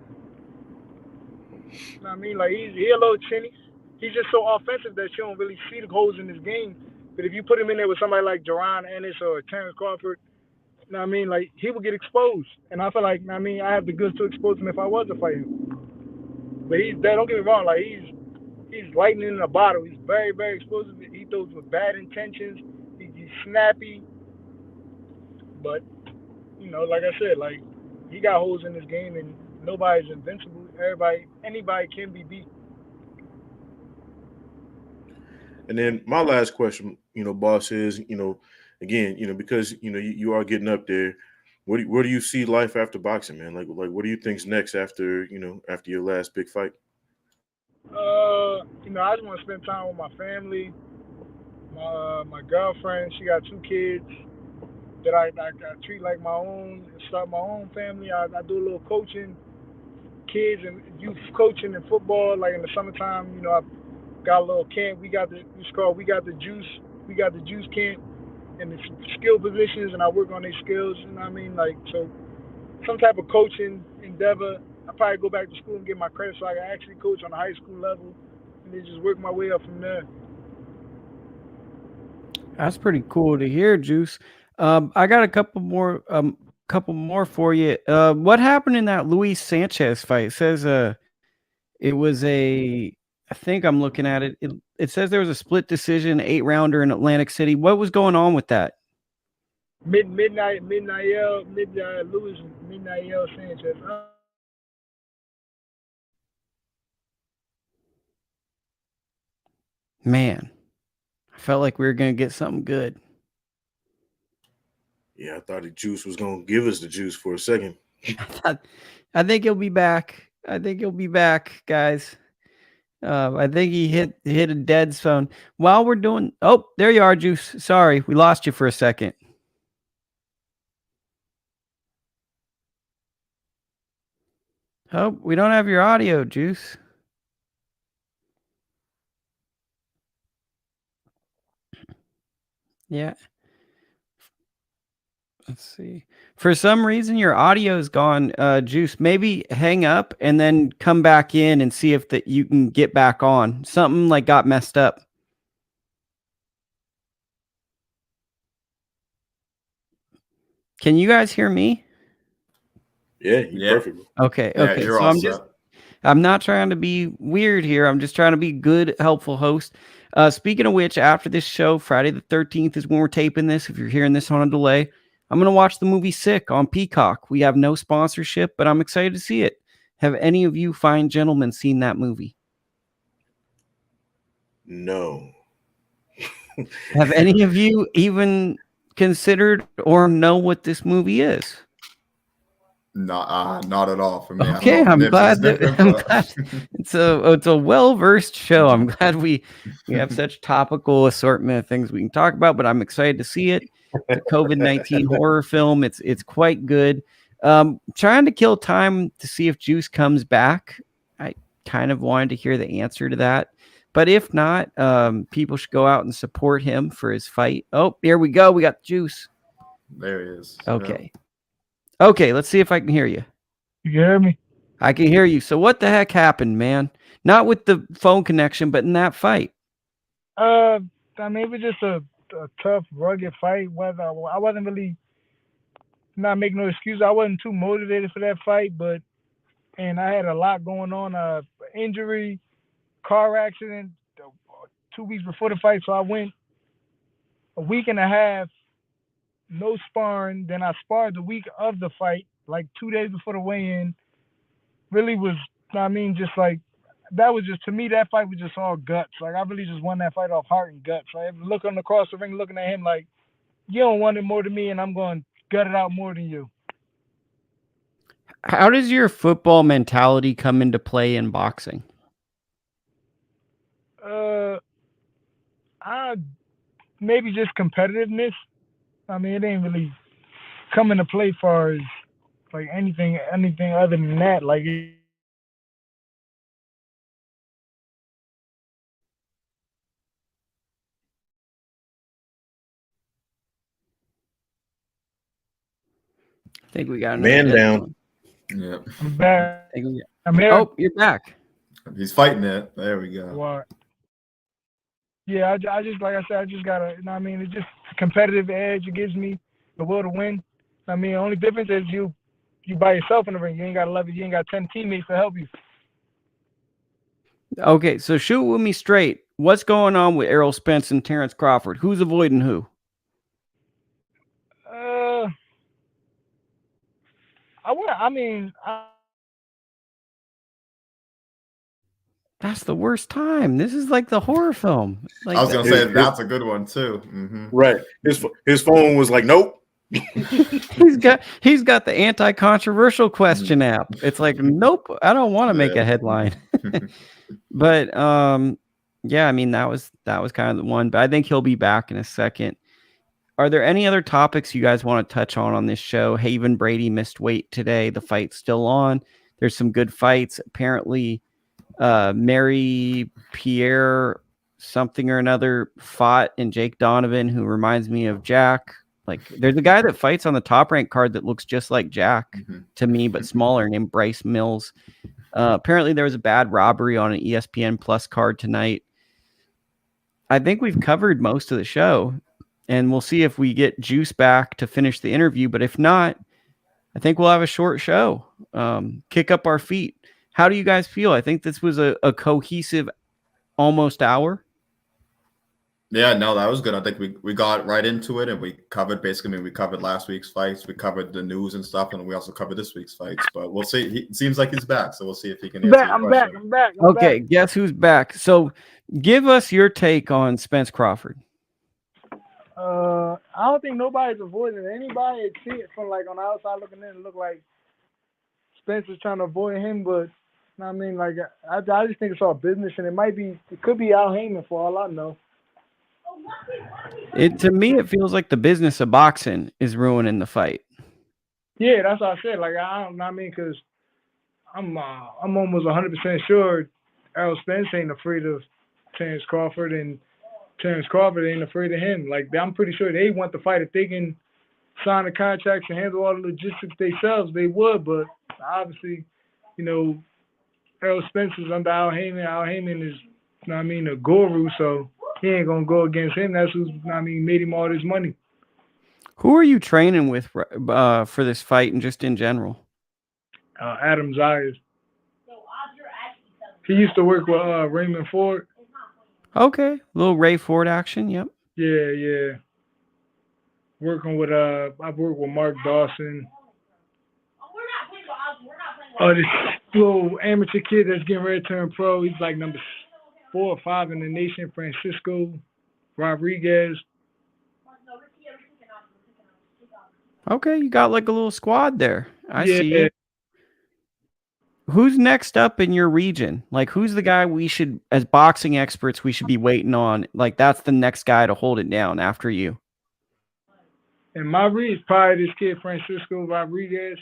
I mean, like, he a little chinny. He's just so offensive that you don't really see the holes in his game. But if you put him in there with somebody like Jerron Ennis or Terrence Crawford, I mean, like, he would get exposed. And I feel like, I mean, I have the goods to expose him if I was to fight him. But don't get me wrong, like, he's lightning in a bottle. He's very, very explosive. He throws with bad intentions. He's snappy. But, you know, like I said, like, he got holes in his game, and nobody's invincible. Anybody can be beat. And then my last question, you know, boss, is, you know, again, you know, because, you know, you are getting up there. Where do you see life after boxing, man? Like what do you think's next after, you know, after your last big fight? You know, I just want to spend time with my family. My girlfriend, she got 2 kids that I treat like my own. Start my own family. I do a little coaching, kids and youth coaching and football. Like in the summertime, you know, I got a little camp. We got the juice. We got the juice camp and the skill positions, and I work on their skills. You know what I mean? Like, so some type of coaching endeavor. I probably go back to school and get my credit so I can actually coach on the high school level, and then just work my way up from there. That's pretty cool to hear, Juice. I got a couple more for you. What happened in that Luis Sanchez fight? It says it was I think I'm looking at it. It says there was a split decision 8-rounder in Atlantic City. What was going on with that? Midnight Luis Sanchez. Man, I felt like we were going to get something good. Yeah, I thought the juice was going to give us the juice for a second. I think he'll be back. Guys. I think he hit a dead zone. While we're doing... Oh, there you are, Juice. Sorry, we lost you for a second. Oh, we don't have your audio, Juice. Yeah. Let's see. For some reason, your audio is gone, Juice. Maybe hang up and then come back in and see if that you can get back on. Something like got messed up. Can you guys hear me? Yeah, you're perfect. Okay. Yeah, Okay. you're So all set. I'm not trying to be weird here. I'm just trying to be good, helpful host. Speaking of which, after this show, Friday the 13th is when we're taping this. If you're hearing this on a delay, I'm going to watch the movie Sick on Peacock. We have no sponsorship, but I'm excited to see it. Have any of you fine gentlemen seen that movie? No. Have any of you even considered or know what this movie is? Not at all for me. Okay, I don't know I'm if Nibs is glad that different, I'm but- glad it's a well-versed show. I'm glad we have such topical assortment of things we can talk about, but I'm excited to see it. It's a COVID-19 horror film. It's quite good. Trying to kill time to see if Juice comes back. I kind of wanted to hear the answer to that. But if not, people should go out and support him for his fight. Oh, here we go. We got Juice. There he is. Okay. Okay, let's see if I can hear you. You can hear me? I can hear you. So what the heck happened, man? Not with the phone connection, but in that fight. I mean, it was just a tough, rugged fight. Whether I wasn't really, not making no excuse. I wasn't too motivated for that fight, and I had a lot going on. Injury, car accident, 2 weeks before the fight. So I went a week and a half, no sparring. Then I sparred the week of the fight, like 2 days before the weigh-in. Really was, just like, that was just, to me, that fight was just all guts. Like, I really just won that fight off heart and guts. Like, looking across the ring, looking at him like, you don't want it more than me, and I'm going to gut it out more than you. How does your football mentality come into play in boxing? I maybe just competitiveness. I mean, it ain't really come into play far as like anything other than that. Like, I think we got Man another down. Yeah. I'm back. I think we got- I'm here. Oh, you're back. He's fighting it. There we go. What? Yeah, I just, like I said, I just gotta, it's just a competitive edge. It gives me the will to win. The only difference is you by yourself in the ring. You ain't gotta love it. You ain't got 10 teammates to help you. Okay, so shoot with me straight. What's going on with Errol Spence and Terrence Crawford? Who's avoiding who? That's the worst time. This is like the horror film. Like, I was gonna say It- that's a good one too. Mm-hmm. Right. His phone was like, nope. he's got the anti-controversial question app. It's like, nope, I don't want to make a headline. But yeah, that was kind of the one. But I think he'll be back in a second. Are there any other topics you guys want to touch on this show? Haven Brady missed weight today. The fight's still on. There's some good fights. Apparently, Mary Pierre something or another fought in Jake Donovan, who reminds me of Jack. Like, there's a guy that fights on the Top Rank card that looks just like Jack to me, but smaller, named Bryce Mills. Apparently, there was a bad robbery on an ESPN Plus card tonight. I think we've covered most of the show, and we'll see if we get Juice back to finish the interview. But if not, I think we'll have a short show. Kick up our feet. How do you guys feel? I think this was a cohesive almost hour. Yeah, no, that was good. I think we got right into it and we covered we covered last week's fights, we covered the news and stuff, and we also covered this week's fights. But we'll see. It seems like he's back, so we'll see if he can answer your question. I'm back. Okay, guess who's back? So give us your take on Spence Crawford. I don't think nobody's avoiding anybody. It see it from like on the outside looking in, it look like Spencer's trying to avoid him, but I just think it's all business, and it could be Al Heyman for all I know. To me, it feels like the business of boxing is ruining the fight. Yeah, that's what I said. Like, because I'm almost 100% sure Errol Spence ain't afraid of Terrence Crawford, and Terrence Crawford ain't afraid of him. Like, I'm pretty sure they want the fight. If they can sign the contracts and handle all the logistics themselves, they would. But obviously, Errol Spence is under Al Heyman. Al Heyman is, a guru, so he ain't gonna go against him. That's who's, made him all this money. Who are you training with for this fight and just in general? Adam Zayas. He used to work with Raymond Ford. Okay, little Ray Ford action. Yep. Yeah. Working with I've worked with Mark Dawson. This little amateur kid that's getting ready to turn pro. He's like number 4 or 5 in the nation. Francisco Rodriguez. Okay, you got like a little squad there. I see Yeah. it. Who's next up in your region? Like, who's the guy we should, as boxing experts, we should be waiting on? Like, that's the next guy to hold it down after you. And my read is probably this kid Francisco Rodriguez.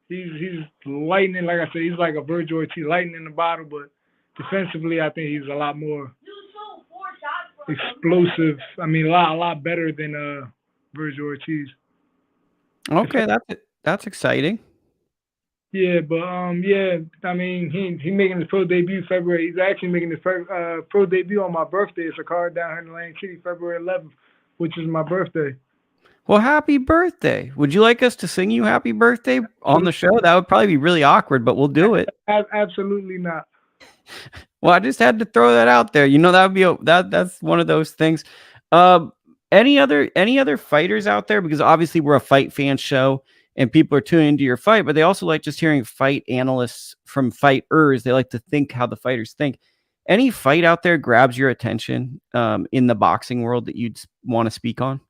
He's lightning, like I said, he's like a Virgil Ortiz, lightning in the bottle, but defensively, I think he's a lot more explosive. I mean, a lot better than Virgil Ortiz. Okay, that's exciting. Yeah, but yeah, I mean, he making his pro debut February. He's actually making his pro debut on my birthday. It's a card down here in Atlantic City, February 11th, which is my birthday. Well, happy birthday. Would you like us to sing you happy birthday on the show? That would probably be really awkward, but we'll do it. Absolutely not. Well, I just had to throw that out there. You know, that would be that's one of those things. Any other fighters out there? Because obviously we're a fight fan show and people are tuning into your fight, but they also like just hearing fight analysts from fighters. They like to think how the fighters think. Any fight out there grabs your attention in the boxing world that you'd want to speak on?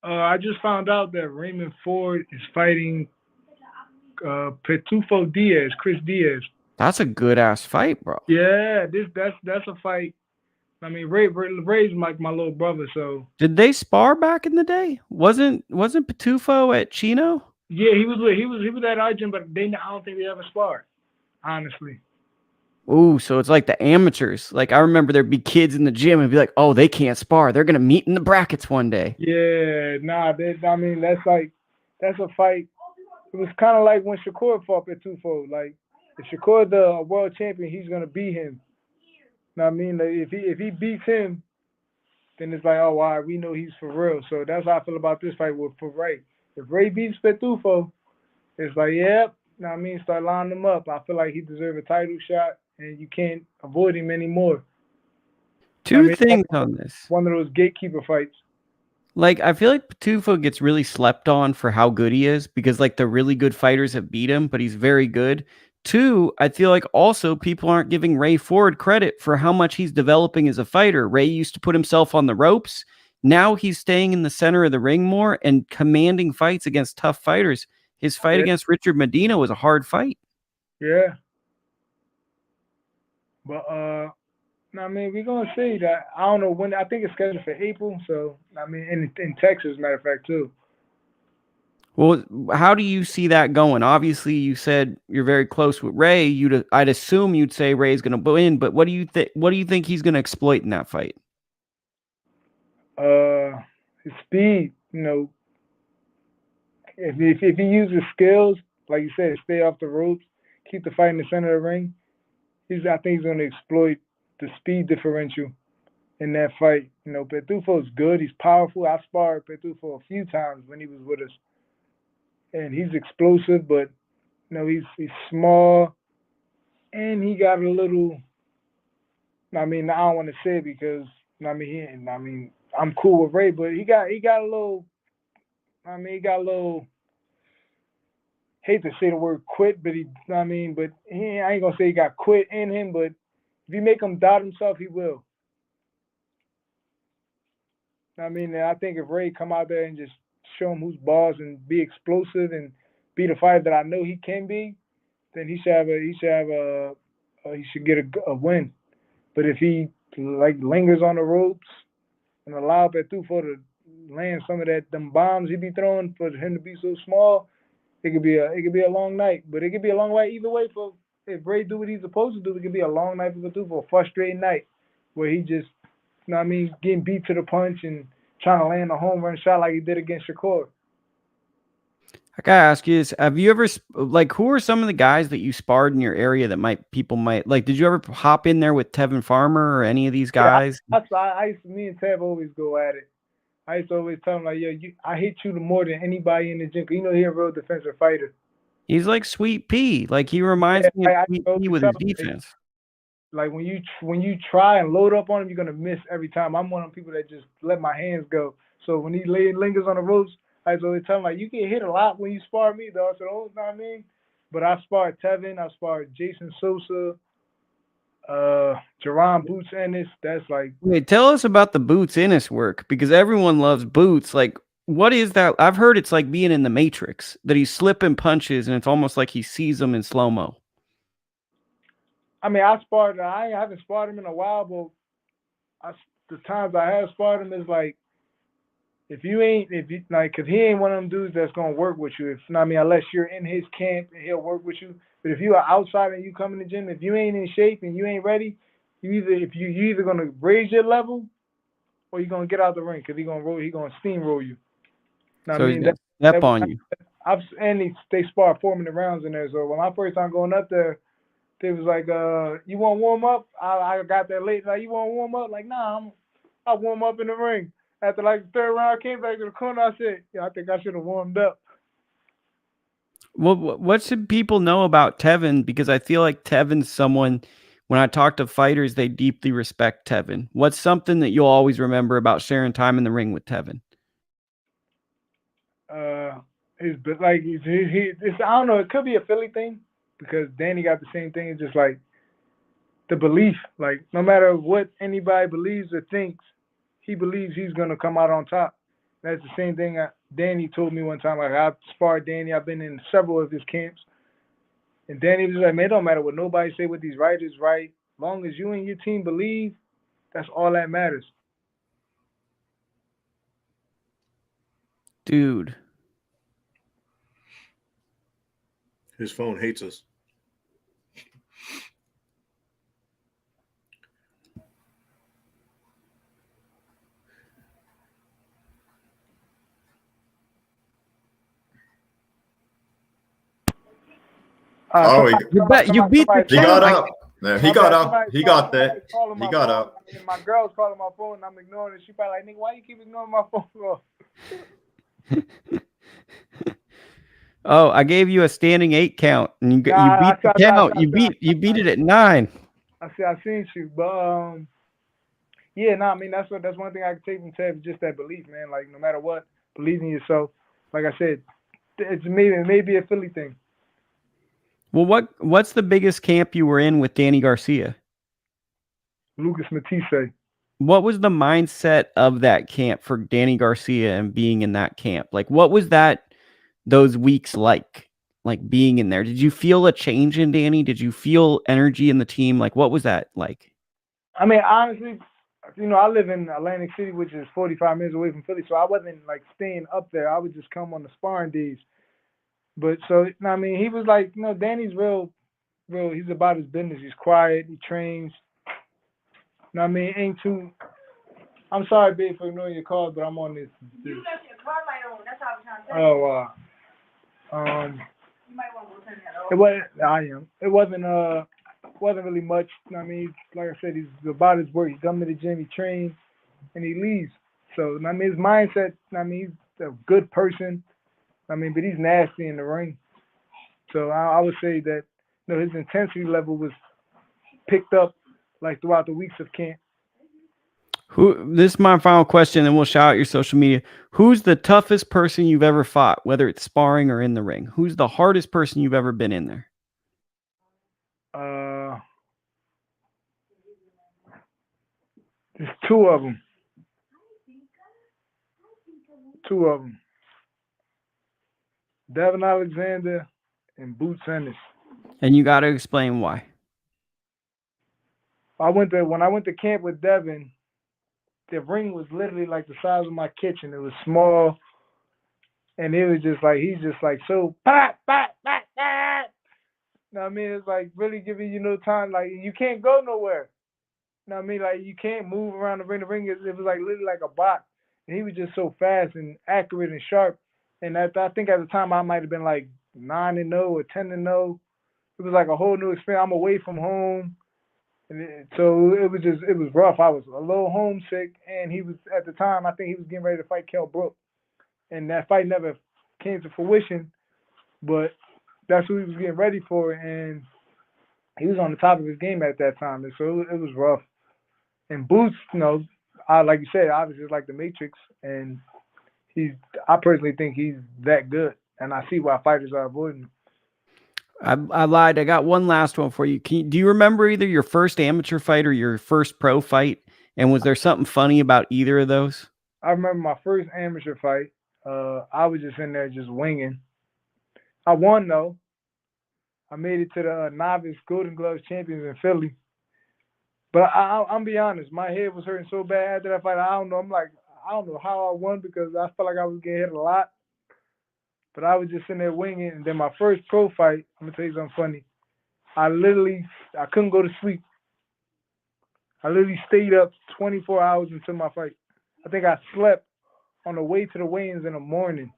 I just found out that Raymond Ford is fighting Petufo Diaz, Chris Diaz. That's a good ass fight, bro. Yeah, that's a fight. I mean, Ray's like my little brother, so. Did they spar back in the day? Wasn't Petufo at Chino? Yeah, he was at Argent, but I don't think they ever sparred, honestly. Ooh, so it's like the amateurs. Like, I remember there'd be kids in the gym and be like, oh, they can't spar. They're going to meet in the brackets one day. Yeah, nah, I mean, that's a fight. It was kind of like when Shakur fought Petufo. Like, if Shakur the world champion, he's going to beat him. You know what I mean? Like, if he beats him, then it's like, oh, wow, we know he's for real. So that's how I feel about this fight for Ray. If Ray beats Petufo, it's like, yep, you know what I mean? Start lining him up. I feel like he deserves a title shot. And you can't avoid him anymore. Two things on this. One of those gatekeeper fights. Like, I feel like Petufo gets really slept on for how good he is because, like, the really good fighters have beat him, but he's very good. Two, I feel like also people aren't giving Ray Ford credit for how much he's developing as a fighter. Ray used to put himself on the ropes. Now he's staying in the center of the ring more and commanding fights against tough fighters. His fight against Richard Medina was a hard fight. Yeah. But I mean, we're gonna see that. I don't know when. I think it's scheduled for April. So I mean, in Texas, matter of fact, too. Well, how do you see that going? Obviously, you said you're very close with Ray. I'd assume you'd say Ray's going to win, but what do you think? What do you think he's going to exploit in that fight? His speed. You know, if he uses skills, like you said, stay off the ropes, keep the fight in the center of the ring. I think he's going to exploit the speed differential in that fight. You know, Petufo's good. He's powerful. I sparred Petufo a few times when he was with us. And he's explosive, but, you know, he's small. And he got a little, I mean, I don't want to say it because, I'm cool with Ray, but he got a little, hate to say the word quit, but I ain't gonna say he got quit in him, but if you make him doubt himself, he will. I mean, I think if Ray come out there and just show him who's boss and be explosive and be the fighter that I know he can be, then he should get a win. But if he like lingers on the ropes and allow Petufo to land some of them bombs he be throwing for him to be so small, it could be a long night, but it could be a long night either way. For if Ray do what he's supposed to do, it could be a long night for Petufo, a frustrating night where he just, getting beat to the punch and trying to land a home run shot like he did against Shakur. I gotta ask you this: have you ever who are some of the guys that you sparred in your area that people might like? Did you ever hop in there with Tevin Farmer or any of these guys? Yeah, me and Tev always go at it. I used to always tell him, like, yo, I hate you more than anybody in the gym. He's a real defensive fighter. He's like Sweet Pea. Like, he reminds me of Sweet Pea with his defense. like when you try and load up on him, you're gonna miss every time. I'm one of them people that just let my hands go. So when he lingers on the ropes, I was always tell him like, you get hit a lot when you spar me, dog. So don't, know what I mean? But I sparred Tevin, I sparred Jason Sosa, Jerron Boots Ennis. That's like, Wait, tell us about the Boots Ennis work, because everyone loves Boots. Like, what is that? I've heard it's like being in the Matrix, that he's slipping punches and it's almost like he sees them in slow-mo. I mean, I haven't sparred him in a while, but the times I have sparred him is like, if you like, cause he ain't one of them dudes that's gonna work with you. If I mean, unless you're in his camp and he'll work with you. But if you are outside and you come in the gym, if you ain't in shape and you ain't ready, you either gonna raise your level or you're gonna get out the ring, cause he gonna steamroll you. Know So what I he's mean, gonna step on you. they spar 4-minute rounds in there. So when my first time going up there, they was like, you want to warm up? I got there late. Like, you want to warm up? Like, nah, I'll warm up in the ring. After like the third round, I came back to the corner. I said, yeah, I think I should have warmed up. Well, what should people know about Tevin? Because I feel like Tevin's someone, when I talk to fighters, they deeply respect Tevin. What's something that you'll always remember about sharing time in the ring with Tevin? I don't know. It could be a Philly thing because Danny got the same thing. It's just like the belief. Like no matter what anybody believes or thinks, he believes he's gonna come out on top. That's the same thing Danny told me one time. Like I've sparred Danny. I've been in several of his camps, and Danny was like, "Man, it don't matter what nobody say. What these writers write. As long as you and your team believe, that's all that matters." Dude. His phone hates us. You beat the He got count. up. Yeah, he got up. He got that. He got up. And my girl's calling my phone, and I'm ignoring it. She probably like, "Nigga, why you keep ignoring my phone?" Oh, I gave you a standing 8 count, and you beat the count. You beat it at 9. I seen you, but yeah, no, I mean that's one thing I can take from Ted, just that belief, man. Like no matter what, believe in yourself. Like I said, it's maybe a Philly thing. Well, what's the biggest camp you were in with Danny Garcia? Lucas Matisse. What was the mindset of that camp for Danny Garcia and being in that camp? Like, what was those weeks like being in there? Did you feel a change in Danny? Did you feel energy in the team? Like, what was that like? I mean, honestly, I live in Atlantic City, which is 45 minutes away from Philly, so I wasn't like staying up there. I would just come on the sparring days. But so, I mean, he was like, Danny's real. He's about his business. He's quiet. He trains. I mean, ain't too. I'm sorry, babe, for ignoring your calls, but I'm on this. You left your car light on. That's how I was trying to tell you. You might want to go turn that off. It wasn't really much. I mean, like I said, he's about his work. He comes to the gym, he trains, and he leaves. So, I mean, his mindset. I mean, he's a good person. I mean, but he's nasty in the ring. So I would say that his intensity level was picked up like throughout the weeks of camp. This is my final question, and we'll shout out your social media. Who's the toughest person you've ever fought, whether it's sparring or in the ring? Who's the hardest person you've ever been in there? There's two of them. Devin Alexander and Boots Ennis. And you got to explain why. When I went to camp with Devin, the ring was literally like the size of my kitchen. It was small, and it was just like he's just like so. Know what I mean? It's like really giving you no time. Like you can't go nowhere. Know what I mean? Like you can't move around the ring. The ring it was like literally like a box. And he was just so fast and accurate and sharp. And I think at the time I might have been like 9-0 or 10-0. It was like a whole new experience. I'm away from home. So it was rough. I was a little homesick, and he was at the time. I think he was getting ready to fight Kell Brook, and that fight never came to fruition. But that's who he was getting ready for. And he was on the top of his game at that time, and so it was rough. And Boots, I like you said, obviously it's like the Matrix, and I personally think he's that good, and I see why fighters are avoiding him. I lied. I got one last one for you. Do you remember either your first amateur fight or your first pro fight? And was there something funny about either of those? I remember my first amateur fight. I was just in there just winging. I won though. I made it to the novice Golden Gloves champions in Philly. But I'm be honest, my head was hurting so bad after that fight. I don't know. I don't know how I won because I felt like I was getting hit a lot. But I was just in there winging. And then my first pro fight, I'm going to tell you something funny. I couldn't go to sleep. I literally stayed up 24 hours until my fight. I think I slept on the way to the weigh-ins in the morning.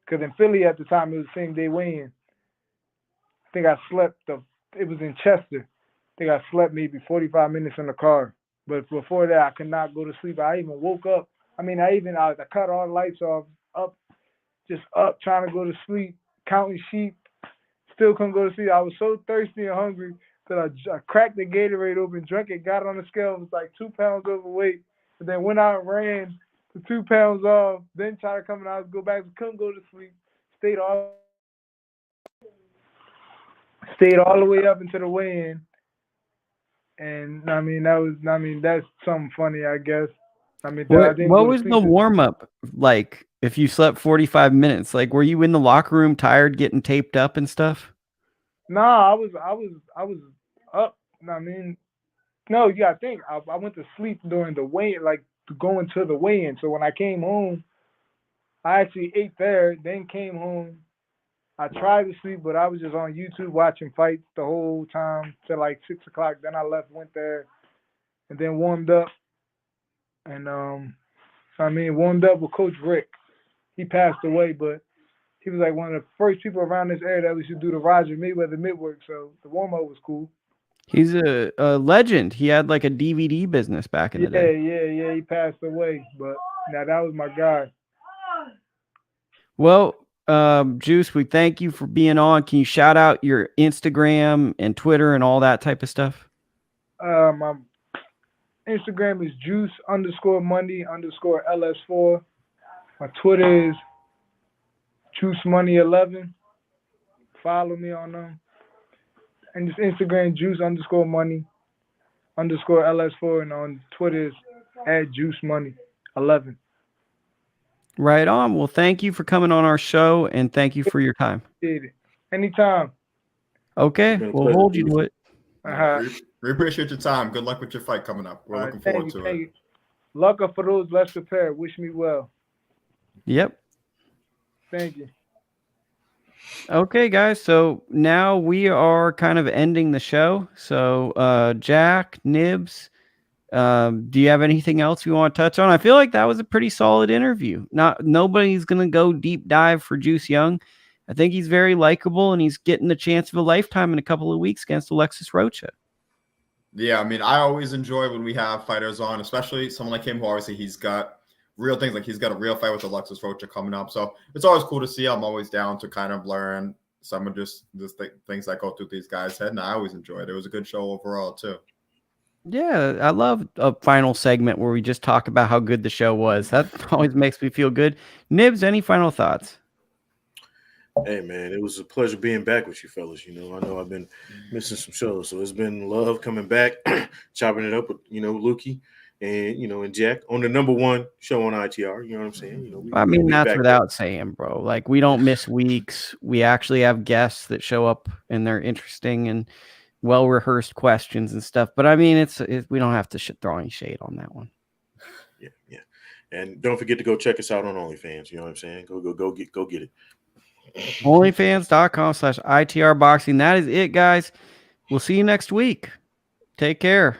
Because in Philly at the time, it was the same day weigh-in. I think I slept, it was in Chester. I think I slept maybe 45 minutes in the car. But before that, I could not go to sleep. I even woke up. I cut all the lights off, up trying to go to sleep, counting sheep. Still couldn't go to sleep. I was so thirsty and hungry that I cracked the Gatorade open, drank it, got on the scale, was like 2 pounds overweight. And then went out and ran to 2 pounds off, then tried to come out, go back, couldn't go to sleep, stayed all the way up into the weigh-in. And that's something funny, I guess. What was the warm-up like if you slept 45 minutes? Like, were you in the locker room tired, getting taped up and stuff? Nah, I was up. No, you gotta think. I went to sleep during the weigh-in, like going to the weigh-in. So when I came home, I actually ate there, then came home. I tried to sleep, but I was just on YouTube watching fights the whole time till like 6 o'clock. Then I left, went there, and then warmed up. And warmed up with Coach Rick. He passed away, but he was like one of the first people around this area that we should do the Roger Mayweather midwork. So the warm up was cool. He's a legend. He had like a DVD business back in the day. Yeah. He passed away, but now that was my guy. Well, Juice, we thank you for being on. Can you shout out your Instagram and Twitter and all that type of stuff? My Instagram is juice_money_LS4. My Twitter is juicemoney11. Follow me on them. And just Instagram juice_money_LS4, and on Twitter is @juicemoney11. Right on. Well, thank you for coming on our show, and thank you for your time. Anytime. Okay, we'll hold you to it. We appreciate your time. Good luck with your fight coming up. We're looking forward to it. Luck for those less prepared. Wish me well. Yep. Thank you. Okay, guys. So now we are kind of ending the show. So, Jack, Nibs, do you have anything else you want to touch on? I feel like that was a pretty solid interview. Nobody's going to go deep dive for Juice Young. I think he's very likable, and he's getting the chance of a lifetime in a couple of weeks against Alexis Rocha. Yeah, I always enjoy when we have fighters on, especially someone like him who obviously he's got real things, like he's got a real fight with Alexis Rocha coming up. So it's always cool to see. I'm always down to kind of learn some of just things that go through these guys' head, and I always enjoy it. It was a good show overall, too. Yeah, I love a final segment where we just talk about how good the show was. That always makes me feel good. Nibs, any final thoughts? Hey, man, it was a pleasure being back with you fellas. I know I've been missing some shows, so it's been love coming back, chopping it up with, Lukey and, and Jack on the #1 show on ITR. You know what I'm saying? That's without saying, bro. Like, we don't miss weeks. We actually have guests that show up, and they're interesting and well-rehearsed questions and stuff. But, we don't have to throw any shade on that one. Yeah. And don't forget to go check us out on OnlyFans. You know what I'm saying? Go get it. OnlyFans.com/ITR Boxing. That is it, guys. We'll see you next week. Take care.